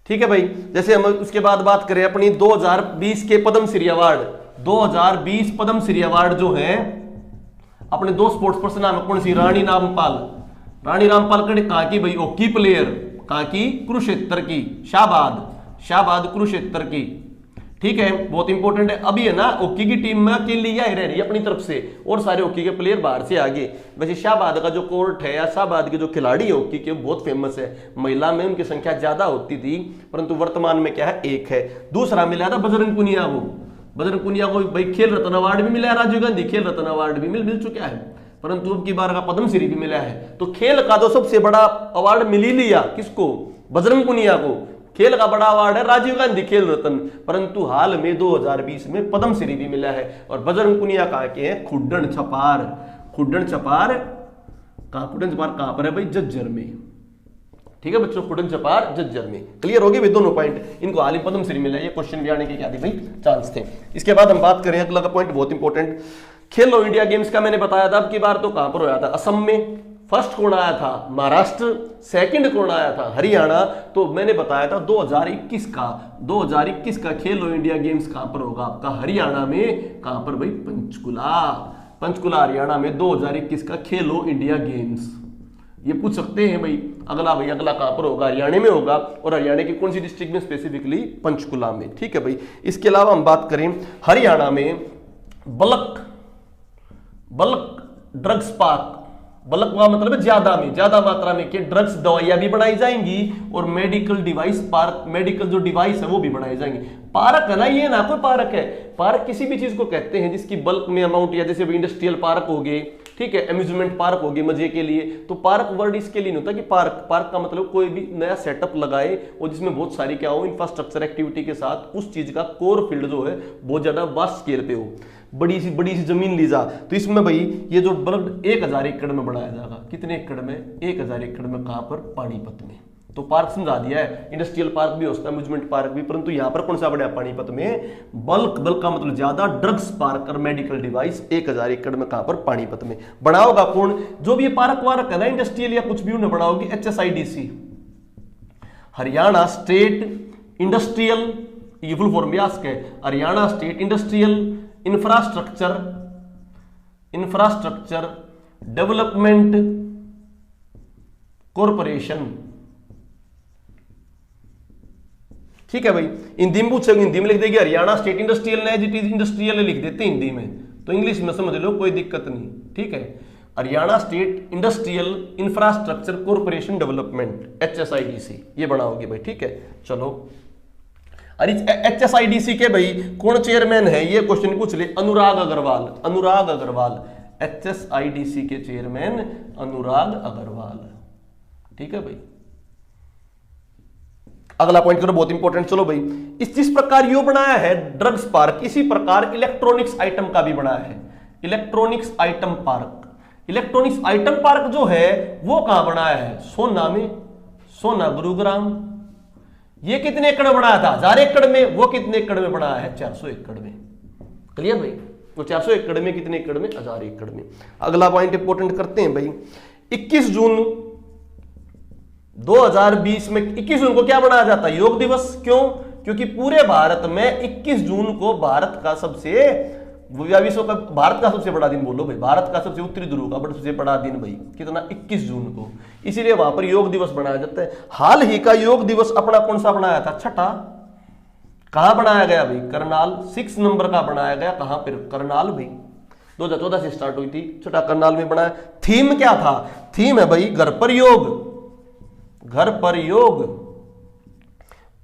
ठीक है भाई। जैसे हम उसके बाद बात करें अपनी 2020 के पद्मश्री अवार्ड, 2020 पद्मश्री अवार्ड जो है अपने दो स्पोर्ट्स पर्सन नाम कौन सी, रानी रामपाल कहाँ की भाई, हॉकी प्लेयर, कहाँ की, कुरुक्षेत्र की, शाहबाद कुरुक्षेत्र की। ठीक है, बहुत इंपॉर्टेंट है। अभी है ना हॉकी की टीम में अकेली ही रह रही है अपनी तरफ से, और सारे हॉकी के प्लेयर बाहर से आगे। वैसे शाहबाद का जो कोर्ट है या शाहबाद के जो खिलाड़ी है हॉकी के बहुत फेमस है, महिला में उनकी संख्या ज्यादा होती थी, परंतु वर्तमान में क्या है, एक है। दूसरा मिला था बजरंग पुनिया को भाई खेल रत्न अवार्ड भी मिला है, राजीव गांधी खेल रत्न अवार्ड भी मिल चुका है, परंतु अब की बार का पद्मश्री भी मिला है। तो खेल का तो सबसे बड़ा अवार्ड मिल ही लिया किसको, बजरंग पुनिया को। खेल का बड़ा अवार्ड है राजीव गांधी खेल रत्न, परंतु हाल में 2020 में पद्मश्री भी मिला है। और बजरंग पुनिया कहाँ के हैं, खुड्डन छपार कहां पर है भाई, झज्जर में। ठीक है बच्चों, खुड्डन छपार झज्जर में। क्लियर हो गए भाई दोनों पॉइंट, इनको हाल ही पद्मश्री मिला है। ये क्वेश्चन भी आने के क्या थी भाई, चांस थे। इसके बाद हम बात करें अगला पॉइंट बहुत इंपॉर्टेंट, खेलो इंडिया गेम्स का मैंने बताया था, अब की बार तो कहां पर होया था, असम में। फर्स्ट कौन आया था, महाराष्ट्र। सेकंड कौन आया था, हरियाणा। तो मैंने बताया था 2021 का खेलो इंडिया गेम्स कहां पर होगा आपका, हरियाणा में। कहां पर भाई, पंचकुला हरियाणा में 2021 का खेलो इंडिया गेम्स। ये पूछ सकते हैं भाई अगला कहां पर होगा, हरियाणा में होगा, और हरियाणा की कौन सी डिस्ट्रिक्ट में, स्पेसिफिकली पंचकुला में। ठीक है भाई। इसके अलावा हम बात करें हरियाणा में बल्क ड्रग्स पार्क, बल्क का मतलब है ज्यादा मात्रा में के ड्रग्स दवाइयां भी बनाई जाएंगी, और मेडिकल डिवाइस पार्क, मेडिकल जो डिवाइस है वो भी बनाई जाएंगी। पार्क है ना, ये ना कोई पार्क है, पार्क किसी भी चीज को कहते हैं जिसकी बल्क में अमाउंट, या जैसे इंडस्ट्रियल पार्क हो गए, ठीक है, अम्यूजमेंट पार्क हो गए मजे के लिए। तो पार्क वर्ड इसके लिए नहीं होता कि पार्क का मतलब कोई भी नया सेटअप लगाए और जिसमें बहुत सारी क्या हो, इंफ्रास्ट्रक्चर एक्टिविटी के साथ उस चीज का कोर फील्ड जो है बहुत ज्यादा वास्ट स्केल पे हो, बड़ी सी जमीन ली जा। तो इसमें भाई ये जो बल्क 1000 एकड़ में बनाया जाएगा, कितने एकड़ में, 1000 एकड़ में। कहां पर, पानीपत में। तो पार्क समझा दिया है, इंडस्ट्रियल पार्क भी होता है, अम्यूजमेंट पार्क भी, परंतु यहां पर कौन सा बना, पानीपत में। बल्क का मतलब ज्यादा, ड्रग्स पार्क और मेडिकल डिवाइस 1000 एकड़ में। कहां पर, पानीपत में। बना होगा कौन, जो भी ये पार्क वार्क है ना, इंडस्ट्रियल या कुछ भी उन्हें बना होगी, HSIDC, हरियाणा स्टेट इंडस्ट्रियल, ये फुल फॉर्म भी आस्क है, Haryana state industrial infrastructure development corporation. ठीक है भाई, हिंदी में पूछेंगे, हिंदी में लिख देगी हरियाणा स्टेट इंडस्ट्रियल, ने इट इज इंडस्ट्रियल लिख देते हैं हिंदी में, तो इंग्लिश में समझ लो, कोई दिक्कत नहीं। ठीक है, Haryana state industrial infrastructure corporation development, HSIDC, ये बना होगी भाई। ठीक है, चलो। अरे HSIDC के भाई कौन चेयरमैन है, ये क्वेश्चन पूछ ले, अनुराग अग्रवाल। HSIDC के चेयरमैन अनुराग अग्रवाल। ठीक है भाई। अगला पॉइंट करो, बहुत इंपॉर्टेंट। चलो भाई, जिस प्रकार यो बनाया है ड्रग्स पार्क, इसी प्रकार इलेक्ट्रॉनिक्स आइटम का भी बनाया है, इलेक्ट्रॉनिक्स आइटम पार्क जो है वो कहां बनाया है, सोना में, सोना गुरुग्राम। ये कितने एकड़ में बनाया था, 1000 एकड़ में। वो कितने एकड़ में बनाया है, 400 एकड़ में। क्लियर भाई, वो 400 एकड़ में, कितने एकड़ में, 1000 एकड़ में। अगला पॉइंट इंपॉर्टेंट करते हैं भाई, 21 जून 2020 में 21 जून को क्या मनाया जाता है, योग दिवस। क्यों, क्योंकि पूरे भारत में 21 जून को भारत का सबसे बड़ा दिन, बोलो भाई, भारत का सबसे उत्तरी ध्रुव का सबसे बड़ा दिन भाई, कितना, 21 जून को। इसीलिए वहां पर योग दिवस बनाया जाता है। हाल ही का योग दिवस अपना कौन सा बनाया था, छठा। कहां बनाया गया भाई, करनाल, 6 नंबर का बनाया गया। कहां पर, करनाल भाई, 2014 से स्टार्ट हुई थी, छठा करनाल में बनाया। थीम क्या था, थीम है भाई घर पर योग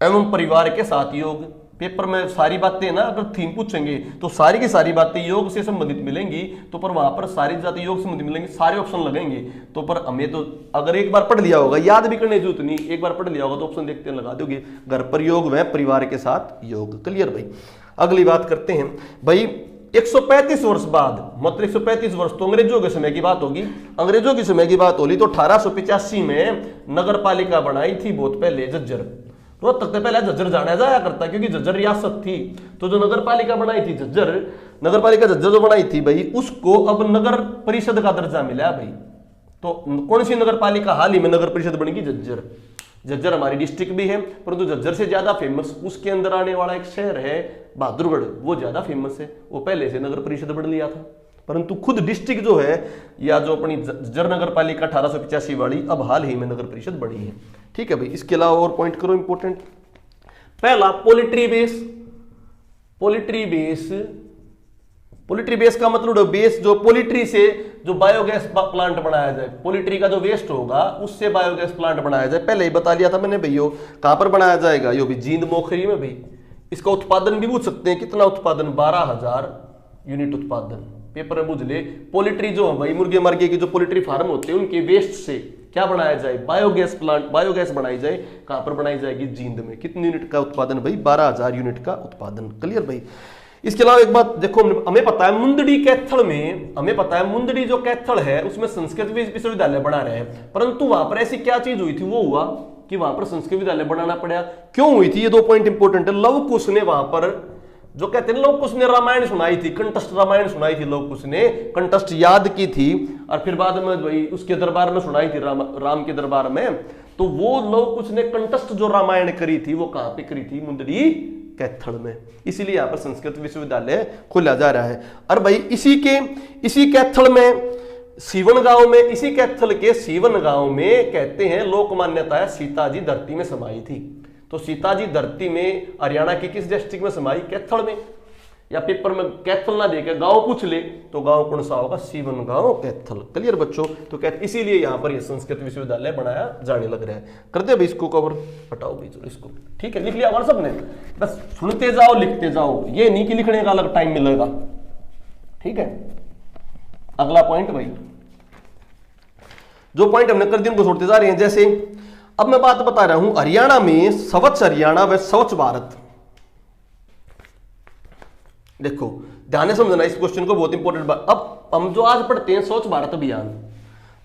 एवं परिवार के साथ योग। पेपर में सारी बातें ना, अगर थीम पूछेंगे तो सारी की सारी बातें योग से संबंधित मिलेंगी, तो पर वहां पर सारी जाति योग से संबंधित मिलेंगी, सारे ऑप्शन लगेंगे। तो पर हमें तो अगर एक बार पढ़ लिया होगा, याद भी करने की जरूरत नहीं, एक बार पढ़ लिया होगा तो ऑप्शन देखते हैं लगा दोगे, घर पर योग व परिवार के साथ योग। क्लियर भाई। अगली बात करते हैं भाई, 135 वर्ष बाद, मतलब 135 वर्ष तो अंग्रेजों के समय की बात होगी, अंग्रेजों के समय की बात होगी, तो 1885 में नगर पालिका बनाई थी बहुत पहले, झज्जर। रोहतक से पहले झज्जर जाना जाया करता, क्योंकि झज्जर रियासत थी। तो जो नगर पालिका बनाई थी झज्जर, नगर पालिका झज्जर जो बनाई थी भाई, उसको अब नगर परिषद का दर्जा मिला भाई। तो कौन सी नगर पालिका, हाल ही में नगर परिषद बनेगी झज्जर। झज्जर हमारी डिस्ट्रिक्ट भी है, परंतु झज्जर से ज्यादा फेमस उसके अंदर आने वाला एक शहर है बहादुरगढ़, वो ज्यादा फेमस है। वो पहले से नगर परिषद बन लिया था, परंतु खुद डिस्ट्रिक्ट जो है या जो अपनी झज्जर नगर पालिका 1885 वाली अब हाल ही में नगर परिषद बनी है। ठीक है भाई, इसके अलावा और पॉइंट करो इंपोर्टेंट। पहला poultry base. Poultry base, poultry base का मतलब बेस जो पोल्ट्री से जो बायोगैस प्लांट बनाया जाए, पोल्ट्री का जो वेस्ट होगा उससे बायोगैस प्लांट बनाया जाए। पहले ही बता लिया था मैंने भैया, कहां पर बनाया जाएगा, यो भी जींद मोखरी में भाई। इसका उत्पादन भी पूछ सकते हैं, कितना उत्पादन, 12,000 यूनिट उत्पादन, पेपर में पूछ ले। पोल्ट्री जो है भाई, मुर्गे मर्गे की जो पोल्ट्री फार्म होते हैं उनके वेस्ट से क्या बनाया जाए, बायोगैस प्लांट, बायोगैस बनाई जाए। कहां पर बनाई जाएगी, जींद में। कितने यूनिट का उत्पादन भाई, 12,000 यूनिट का उत्पादन। क्लियर भाई। इसके अलावा एक बात देखो, हमें पता है मुंदड़ी कैथल में, हमें पता है मुंदड़ी जो कैथल है उसमें संस्कृत विश्वविद्यालय बना रहे हैं, परंतु वहां पर ऐसी क्या चीज हुई थी, वो हुआ कि वहां पर संस्कृत विद्यालय बनाना पड़ा। क्यों हुई थी, ये 2 पॉइंट इंपोर्टेंट है। लव कुश ने वहां पर जो कहते हैं, लव कुश ने रामायण सुनाई थी, कंटस्ट रामायण सुनाई थी, लव कुश ने कंटस्ट याद की थी और फिर बाद में भाई उसके दरबार में सुनाई थी, राम के दरबार में। तो वो लव कुश ने कंटस्ट जो रामायण करी थी वो कहां पे करी थी, मुंदड़ी कैथल में। इसीलिए यहां पर संस्कृत विश्वविद्यालय खोला जा रहा है। और भाई इसी कैथल में सीवन गांव में, इसी कैथल के सीवन गांव में कहते हैं लोक मान्यता है सीता जी धरती में समाई थी। तो सीता जी धरती में हरियाणा की किस डिस्ट्रिक्ट में समाई, कैथल में। या पेपर में कैथल ना देकर गांव पूछ ले तो गांव कौन सा होगा, सीवन गांव कैथल। क्लियर बच्चों। तो इसीलिए यहां पर यह संस्कृत विश्वविद्यालय बनाया जाने लग रहा है। करते भाई इसको कवर, हटाओ भाई इसको। ठीक है, लिख लिया हमारे सबने, बस सुनते जाओ लिखते जाओ, ये नहीं कि लिखने का अलग टाइम मिलेगा। ठीक है, अगला पॉइंट भाई, जो पॉइंट हमने कर दिया उनको छोड़ते जा रहे हैं। जैसे अब मैं बात बता रहा हूं हरियाणा में स्वच्छ हरियाणा व स्वच्छ भारत। देखो ध्यान से समझना इस क्वेश्चन को, बहुत इंपॉर्टेंट बात। अब हम जो आज पढ़ते हैं स्वच्छ भारत अभियान,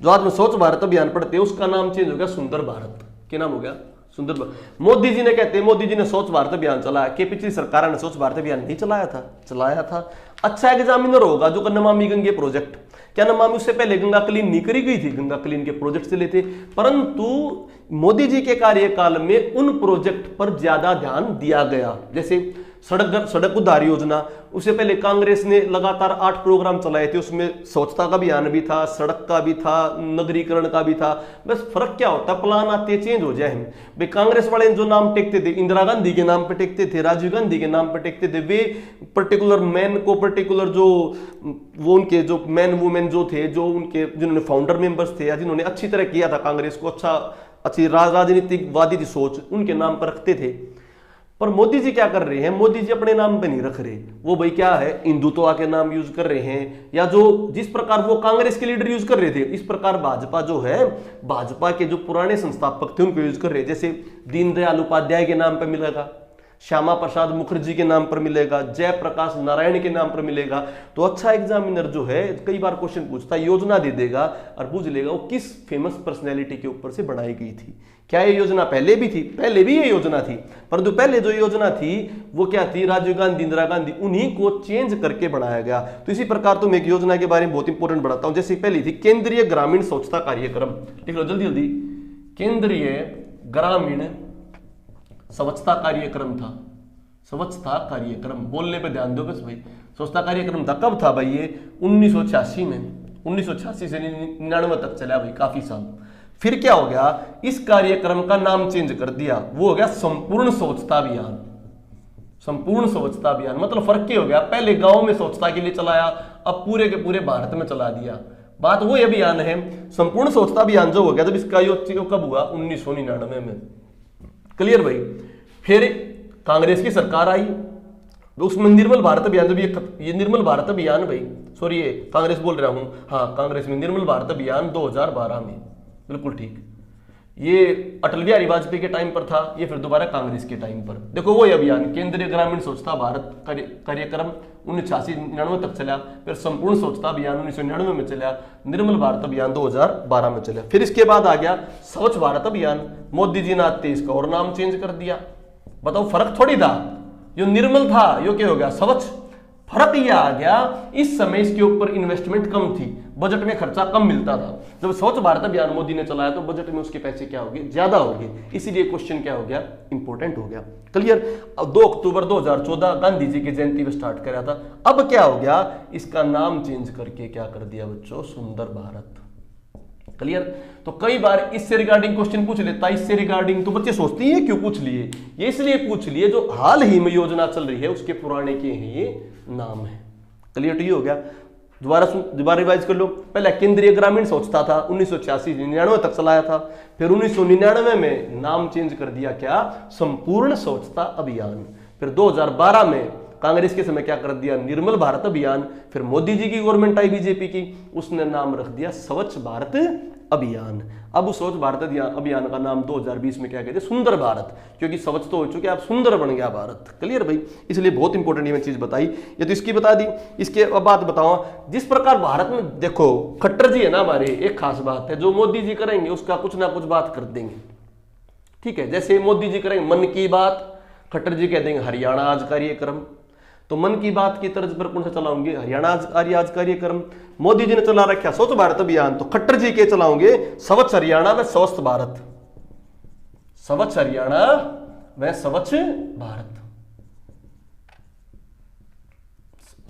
जो आज हम स्वच्छ भारत अभियान पढ़ते हैं उसका नाम चेंज हो गया सुंदर भारत। क्या नाम हो गया, सुंदर भारत। मोदी जी ने कहते हैं, मोदी जी ने स्वच्छ भारत अभियान चलाया, कि पिछली सरकार ने स्वच्छ भारत अभियान नहीं चलाया था, चलाया था। अच्छा एग्जामिनर होगा जो नमामि गंगे प्रोजेक्ट, क्या नमामि उससे पहले गंगा क्लीन नहीं करी गई थी, गंगा क्लीन के प्रोजेक्ट चले थे, परंतु मोदी जी के कार्यकाल में उन प्रोजेक्ट पर ज्यादा ध्यान दिया गया। जैसे सड़क उद्धार योजना, उससे पहले कांग्रेस ने लगातार 8 प्रोग्राम चलाए थे, उसमें स्वच्छता का अभियान भी था, सड़क का भी था, नगरीकरण का भी था। बस फर्क क्या होता है, प्लान आते चेंज हो जाए। हम भाई कांग्रेस वाले जो नाम टेकते थे, इंदिरा गांधी के नाम पे टेकते थे, राजीव गांधी के नाम पे टेकते थे, वे पर्टिकुलर मैन को, पर्टिकुलर जो वो उनके जो मैन वुमेन जो थे, जो उनके जिन्होंने फाउंडर मेंबर्स थे या जिन्होंने अच्छी तरह किया था कांग्रेस को, अच्छी राजनीतिकवादी सोच, उनके नाम पर रखते थे। पर मोदी जी क्या कर रहे हैं, मोदी जी अपने नाम पे नहीं रख रहे, वो भाई क्या है, हिंदुत्व के नाम यूज कर रहे हैं, या जो जिस प्रकार वो कांग्रेस के लीडर यूज कर रहे थे, इस प्रकार भाजपा जो है, भाजपा के जो पुराने संस्थापक थे उनको यूज कर रहे हैं। जैसे दीनदयाल उपाध्याय के नाम पे मिलेगा, श्यामा प्रसाद मुखर्जी के नाम पर मिलेगा, जयप्रकाश नारायण के नाम पर मिलेगा। तो अच्छा एग्जामिनर जो है कई बार क्वेश्चन पूछता है, योजना दे देगा और पूछ लेगा वो किस फेमस पर्सनैलिटी के ऊपर से बनाई गई थी। क्या ये योजना पहले भी थी, पहले भी ये योजना थी, परंतु पहले जो योजना थी वो क्या थी, राजीव गांधी, इंदिरा गांधी, उन्हीं को चेंज करके बनाया गया। तो इसी प्रकार तुम एक योजना के बारे में बहुत इंपॉर्टेंट बताता हूं। जैसे पहली थी केंद्रीय ग्रामीण स्वच्छता कार्यक्रम, लिख लो जल्दी जल्दी, केंद्रीय ग्रामीण स्वच्छता कार्यक्रम था, स्वच्छता कार्यक्रम, बोलने पे ध्यान दो बस भाई। स्वच्छता कार्यक्रम था, कब था भाई ये, 1986 में, 1986 से 99 तक चला भाई, काफी साल। फिर क्या हो गया, इस कार्यक्रम का नाम चेंज कर दिया, वो हो गया संपूर्ण स्वच्छता अभियान। संपूर्ण स्वच्छता अभियान मतलब फर्क क्या हो गया, पहले गांव में स्वच्छता के लिए चलाया, अब पूरे के पूरे भारत में चला दिया। बात वो अभियान है, संपूर्ण स्वच्छता अभियान जो हो गया, जब इसका कब हुआ, 1999 में। क्लियर भाई। फिर कांग्रेस की सरकार आई, उसमें निर्मल भारत अभियान, जब ये निर्मल भारत अभियान भाई, सॉरी ये कांग्रेस बोल रहा हूं, हाँ कांग्रेस में निर्मल भारत अभियान 2012 में, बिल्कुल ठीक। ये अटल बिहारी वाजपेयी के टाइम पर था, ये फिर दोबारा कांग्रेस के टाइम पर। देखो वो अभियान केंद्रीय ग्रामीण स्वच्छता भारत कार्यक्रम 1986-99 तक चला, फिर संपूर्ण स्वच्छता अभियान 1999 में चला, निर्मल भारत अभियान 2012 में चला। फिर इसके बाद आ गया स्वच्छ भारत अभियान, मोदी जी ने आते इसका और नाम चेंज कर दिया। बताओ फर्क थोड़ी था, जो निर्मल था यो क्या हो गया, स्वच्छ। फर्क यह आ गया, इस समय इसके ऊपर इन्वेस्टमेंट कम थी, बजट में खर्चा कम मिलता था। जब स्वच्छ भारत अभियान मोदी ने चलाया तो बजट में उसके पैसे क्या हो गए, ज्यादा हो गए, इसीलिए क्वेश्चन क्या हो गया, इंपॉर्टेंट हो गया। क्लियर। 2 अक्टूबर 2014 गांधी जी की जयंती में स्टार्ट करा था। अब क्या हो गया, इसका नाम चेंज करके क्या कर दिया बच्चों, सुंदर भारत। क्लियर। तो कई बार इससे रिगार्डिंग क्वेश्चन पूछ लेता है, इससे रिगार्डिंग, तो बच्चे सोचते हैं क्यों पूछ लिए, ये इसलिए पूछ लिए जो हाल ही में योजना चल रही है उसके पुराने के हैं ये नाम है। क्लियर। हो गया। दोबारा रिवाइज कर लो। पहले केंद्रीय ग्रामीण स्वच्छता था, 1986-99 तक चलाया था। फिर 1999 में नाम चेंज कर दिया क्या, संपूर्ण स्वच्छता अभियान। फिर 2012 में कांग्रेस के समय क्या कर दिया, निर्मल भारत अभियान। फिर मोदी जी की गवर्नमेंट आई बीजेपी की, उसने नाम रख दिया स्वच्छ भारत अभियान। अब उस स्वच्छ भारत अभियान का नाम 2020 में क्या कहते हैं, सुंदर भारत, क्योंकि स्वच्छ तो हो चुके, अब सुंदर बन गया भारत। क्लियर भाई। इसलिए बहुत इंपॉर्टेंट ये चीज बताई, ये तो इसकी बता दी। इसके अब बात बताओ, जिस प्रकार भारत में देखो खट्टर जी है ना हमारे, एक खास बात है, जो मोदी जी करेंगे उसका कुछ ना कुछ बात कर देंगे। ठीक है। जैसे मोदी जी करेंगे मन की बात, खट्टर जी कह देंगे हरियाणा आज कार्यक्रम। तो मन की बात की तर्ज पर कौन सा चलाओगे, हरियाणा आज कार्यक्रम। मोदी जी ने चला रखा स्वच्छ भारत अभियान, तो खट्टर जी के चलाओगे स्वच्छ हरियाणा व स्वस्थ भारत, स्वच्छ हरियाणा व स्वच्छ भारत,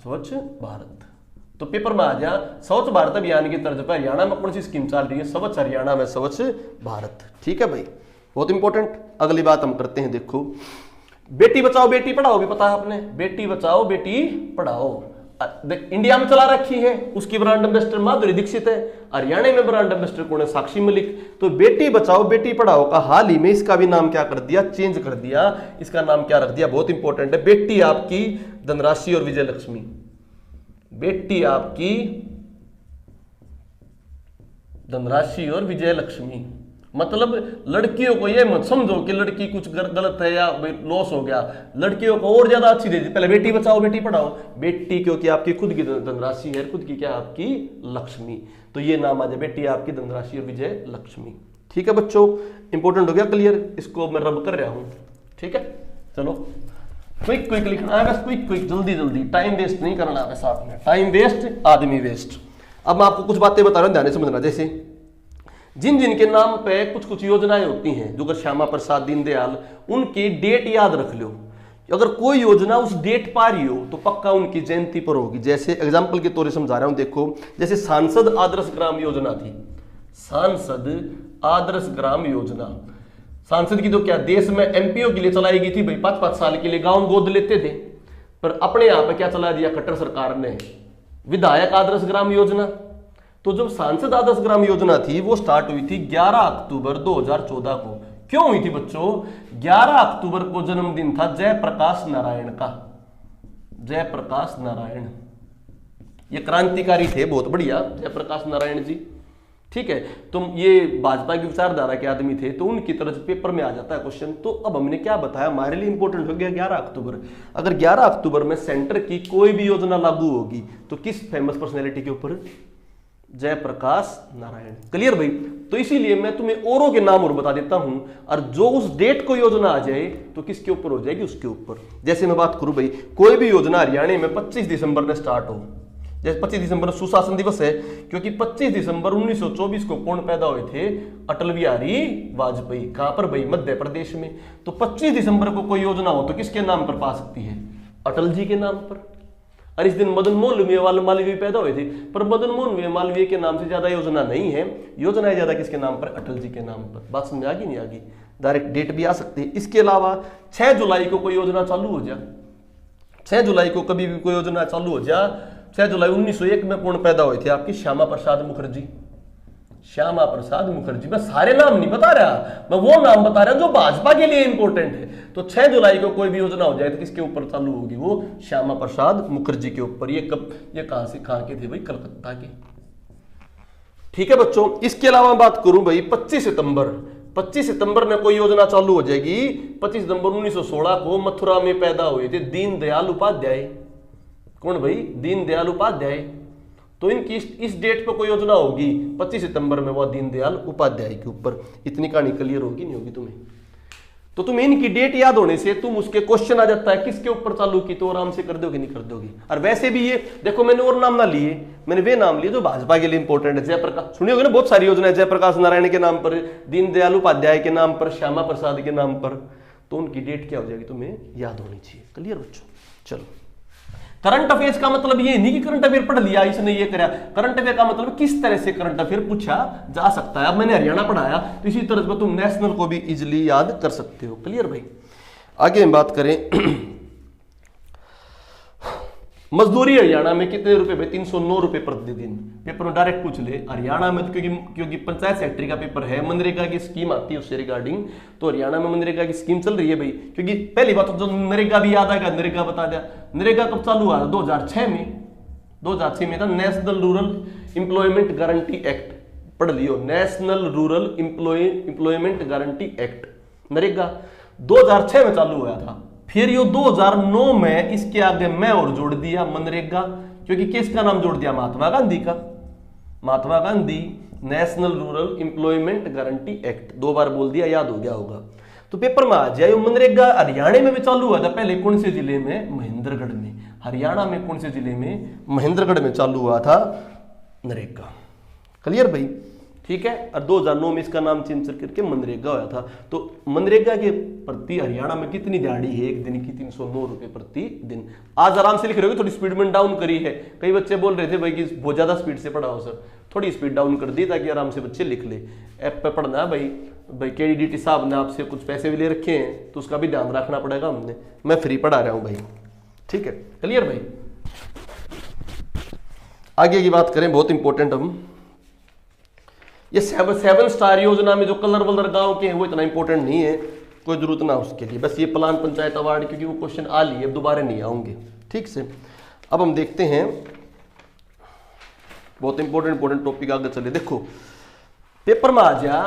स्वच्छ भारत। तो पेपर में आ जा, स्वच्छ भारत अभियान की तर्ज पर हरियाणा में कौन सी स्कीम चल रही है, स्वच्छ हरियाणा में स्वच्छ भारत। ठीक है भाई, बहुत इंपॉर्टेंट। अगली बात हम करते हैं, देखो बेटी बचाओ बेटी पढ़ाओ भी पता है आपने, बेटी बचाओ बेटी पढ़ाओ इंडिया में चला रखी है, उसकी ब्रांड एम्बेसडर माधुरी दीक्षित है। हरियाणा में ब्रांड एम्बेसडर कौन है, साक्षी मलिक। तो बेटी बचाओ बेटी पढ़ाओ का हाल ही में इसका भी नाम क्या कर दिया, चेंज कर दिया। इसका नाम क्या रख दिया, बहुत इंपॉर्टेंट है, बेटी आपकी धनराशि और विजय लक्ष्मी। बेटी आपकी धनराशि और विजय लक्ष्मी, मतलब लड़कियों को ये मत समझो कि लड़की कुछ गलत है या लॉस हो गया, लड़कियों को और ज्यादा अच्छी दे दी। पहले बेटी बचाओ बेटी पढ़ाओ, बेटी क्योंकि आपकी खुद की धनराशि है, खुद की क्या आपकी लक्ष्मी, तो ये नाम आ जाए बेटी आपकी धनराशि और विजय लक्ष्मी। ठीक है बच्चों, इंपॉर्टेंट हो गया, क्लियर। इसको मैं रब कर रहा हूं। ठीक है, चलो क्विक लिखना है बस, क्विक जल्दी जल्दी, टाइम वेस्ट नहीं करना है साथ में, टाइम वेस्ट आदमी वेस्ट। अब मैं आपको कुछ बातें बता रहा हूं, ध्यान से समझना। जैसे जिन जिनके नाम पे कुछ योजनाएं होती हैं, जो श्यामा प्रसाद दीनदयाल, उनकी डेट याद रख लो। अगर कोई योजना उस डेट पर ही हो तो पक्का उनकी जयंती पर होगी। जैसे एग्जांपल के तौर पर समझा रहा हूं, देखो जैसे सांसद आदर्श ग्राम योजना थी, सांसद आदर्श ग्राम योजना, सांसद की तो क्या देश में एमपीओ के लिए चलाई गई थी भाई, 5-5 साल के लिए गांव गोद लेते थे, पर अपने यहां पे क्या चला दिया खट्टर सरकार ने, विधायक आदर्श ग्राम योजना। तो जब सांसद आदर्श ग्राम योजना थी वो स्टार्ट हुई थी 11 अक्टूबर 2014 को। क्यों हुई थी बच्चों, 11 अक्टूबर को जन्मदिन था जयप्रकाश नारायण का, जयप्रकाश नारायण, ये क्रांतिकारी थे, बहुत बढ़िया जयप्रकाश नारायण जी। ठीक है, तो ये भाजपा की विचारधारा के आदमी थे, तो उनकी तरफ पेपर में आ जाता है क्वेश्चन। तो अब हमने क्या बताया, हमारे लिए इंपॉर्टेंट हो गया 11 अक्टूबर। अगर 11 अक्टूबर में सेंटर की कोई भी योजना लागू होगी तो किस फेमस पर्सनैलिटी के ऊपर, जयप्रकाश नारायण। क्लियर भाई। तो इसीलिए मैं तुम्हें औरों के नाम और बता देता हूं, और जो उस डेट को योजना आ जाए तो किसके ऊपर हो जाएगी, उसके ऊपर। जैसे मैं बात करूं भाई, कोई भी योजना हरियाणा में 25 दिसंबर में स्टार्ट हो, जैसे 25 दिसंबर सुशासन दिवस है, क्योंकि 25 दिसंबर 1924 को कौन पैदा हुए थे, अटल बिहारी वाजपेयी। कहां पर भाई, मध्य प्रदेश में। तो 25 दिसंबर को कोई योजना हो तो किसके नाम पर पा सकती है, अटल जी के नाम पर। और इस दिन मदन मोहन मालवीय पैदा हुए थे, पर मदन मोहन मालवीय के नाम से ज्यादा योजना नहीं है, योजनाएं ज्यादा किसके नाम पर, अटल जी के नाम पर। बात समझ आ गई नहीं आ गई, डायरेक्ट डेट भी आ सकती है। इसके अलावा 6 जुलाई को कोई योजना चालू हो जा, 6 जुलाई को कभी भी कोई योजना चालू हो जा। 6 जुलाई 1901 में कौन पैदा हुए थे, आपकी श्यामा प्रसाद मुखर्जी, श्यामा प्रसाद मुखर्जी। मैं सारे नाम नहीं बता रहा, मैं वो नाम बता रहा हूं जो भाजपा के लिए इंपॉर्टेंट है। तो 6 जुलाई को कोई भी योजना हो जाए तो किसके ऊपर चालू होगी, वो श्यामा प्रसाद मुखर्जी के ऊपर। ये कब, ये कहां के थे भाई, कलकत्ता के। ठीक है बच्चों, इसके अलावा बात करूं भाई 25 सितंबर में कोई योजना चालू हो जाएगी। 25 सितंबर 1916 को मथुरा में पैदा हुए थे दीनदयाल उपाध्याय। कौन भाई, दीनदयाल उपाध्याय। तो इनकी इस डेट पर कोई योजना होगी 25 सितंबर में, वह दीनदयाल उपाध्याय के ऊपर। इतनी कहानी क्लियर होगी नहीं होगी तुम्हें। तो तुम्हें इनकी डेट याद होने से तुम उसके क्वेश्चन आ जाता है किसके ऊपर चालू की तो आराम से कर दोगे, नहीं कर दोगे। और वैसे भी ये देखो मैंने और नाम ना लिए, मैंने वे नाम लिए जो भाजपा के लिए इंपॉर्टेंट है। जयप्रकाश सुनिए होगा ना, बहुत सारी योजना है जयप्रकाश नारायण के नाम पर, दीनदयाल उपाध्याय के नाम पर, श्यामा प्रसाद के नाम पर, तो उनकी डेट क्या हो जाएगी तुम्हें याद होनी चाहिए। क्लियर बच्चों? चलो, करंट अफेयर्स का मतलब ये नहीं कि करंट अफेयर पढ़ लिया इसने ये करा। करंट अफेयर का मतलब किस तरह से करंट अफेयर पूछा जा सकता है। अब मैंने हरियाणा पढ़ाया तो इसी तरह से तुम नेशनल को भी इजीली याद कर सकते हो। क्लियर भाई? आगे हम बात करें मजदूरी हरियाणा में कितने रुपए भाई? 309 रुपए प्रतिदिन। पेपर में डायरेक्ट पूछ ले हरियाणा में, तो क्योंकि पंचायत सेक्रेटरी का पेपर है, मनरेगा की स्कीम आती है उससे रिगार्डिंग, तो हरियाणा में मनरेगा की स्कीम चल रही है भाई। क्योंकि पहली बात तो नरेगा भी याद आएगा, नरेगा बता दिया। नरेगा कब चालू हुआ? 2006 में। 2006 में था national rural employment guarantee act, पढ़ लियो, national rural employment guarantee act NREGA 2006 में चालू हुआ था। फिर ये 2009 में इसके आगे मैं और जोड़ दिया मनरेगा, क्योंकि किसका नाम जोड़ दिया? महात्मा गांधी का। Mahatma Gandhi national rural employment guarantee act, 2 बार बोल दिया, याद हो गया होगा। तो पेपर में आ जाए मनरेगा हरियाणा में भी चालू हुआ था। पहले कौन से जिले में? महेंद्रगढ़ में। हरियाणा में कौन से जिले में? महेंद्रगढ़ में चालू हुआ था नरेगा। क्लियर भाई? ठीक है। और 2009 में इसका नाम चेंज करके मनरेगा हुआ था। तो मनरेगा के प्रति हरियाणा में कितनी दिहाड़ी है एक दिन की? 309 रुपए प्रति दिन। आज आराम से लिख रहे हो, थोड़ी स्पीड में डाउन करी है। कई बच्चे बोल रहे थे भाई कि बहुत ज्यादा स्पीड से पढ़ाओ सर, थोड़ी स्पीड डाउन कर दी ताकि आराम से बच्चे लिख ले। ऐप पे पढ़ना है भाई केडीडीटी साहब ने आपसे कुछ पैसे भी ले रखे हैं तो उसका भी ध्यान रखना पड़ेगा हमने। मैं फ्री पढ़ा रहा हूं भाई, ठीक है? क्लियर भाई? आगे की बात करें, बहुत इंपॉर्टेंट, हम ये 7 स्टार योजना में जो कलर वलर गांव के हैं वो इतना इंपॉर्टेंट नहीं है, कोई जरूरत ना उसके लिए। बस ये प्लान पंचायत अवार्ड, क्योंकि वो क्वेश्चन आ लिए, अब दोबारा नहीं आएंगे, ठीक से। अब हम देखते हैं बहुत इंपॉर्टेंट टॉपिक आगे चले। देखो पेपर में आ जा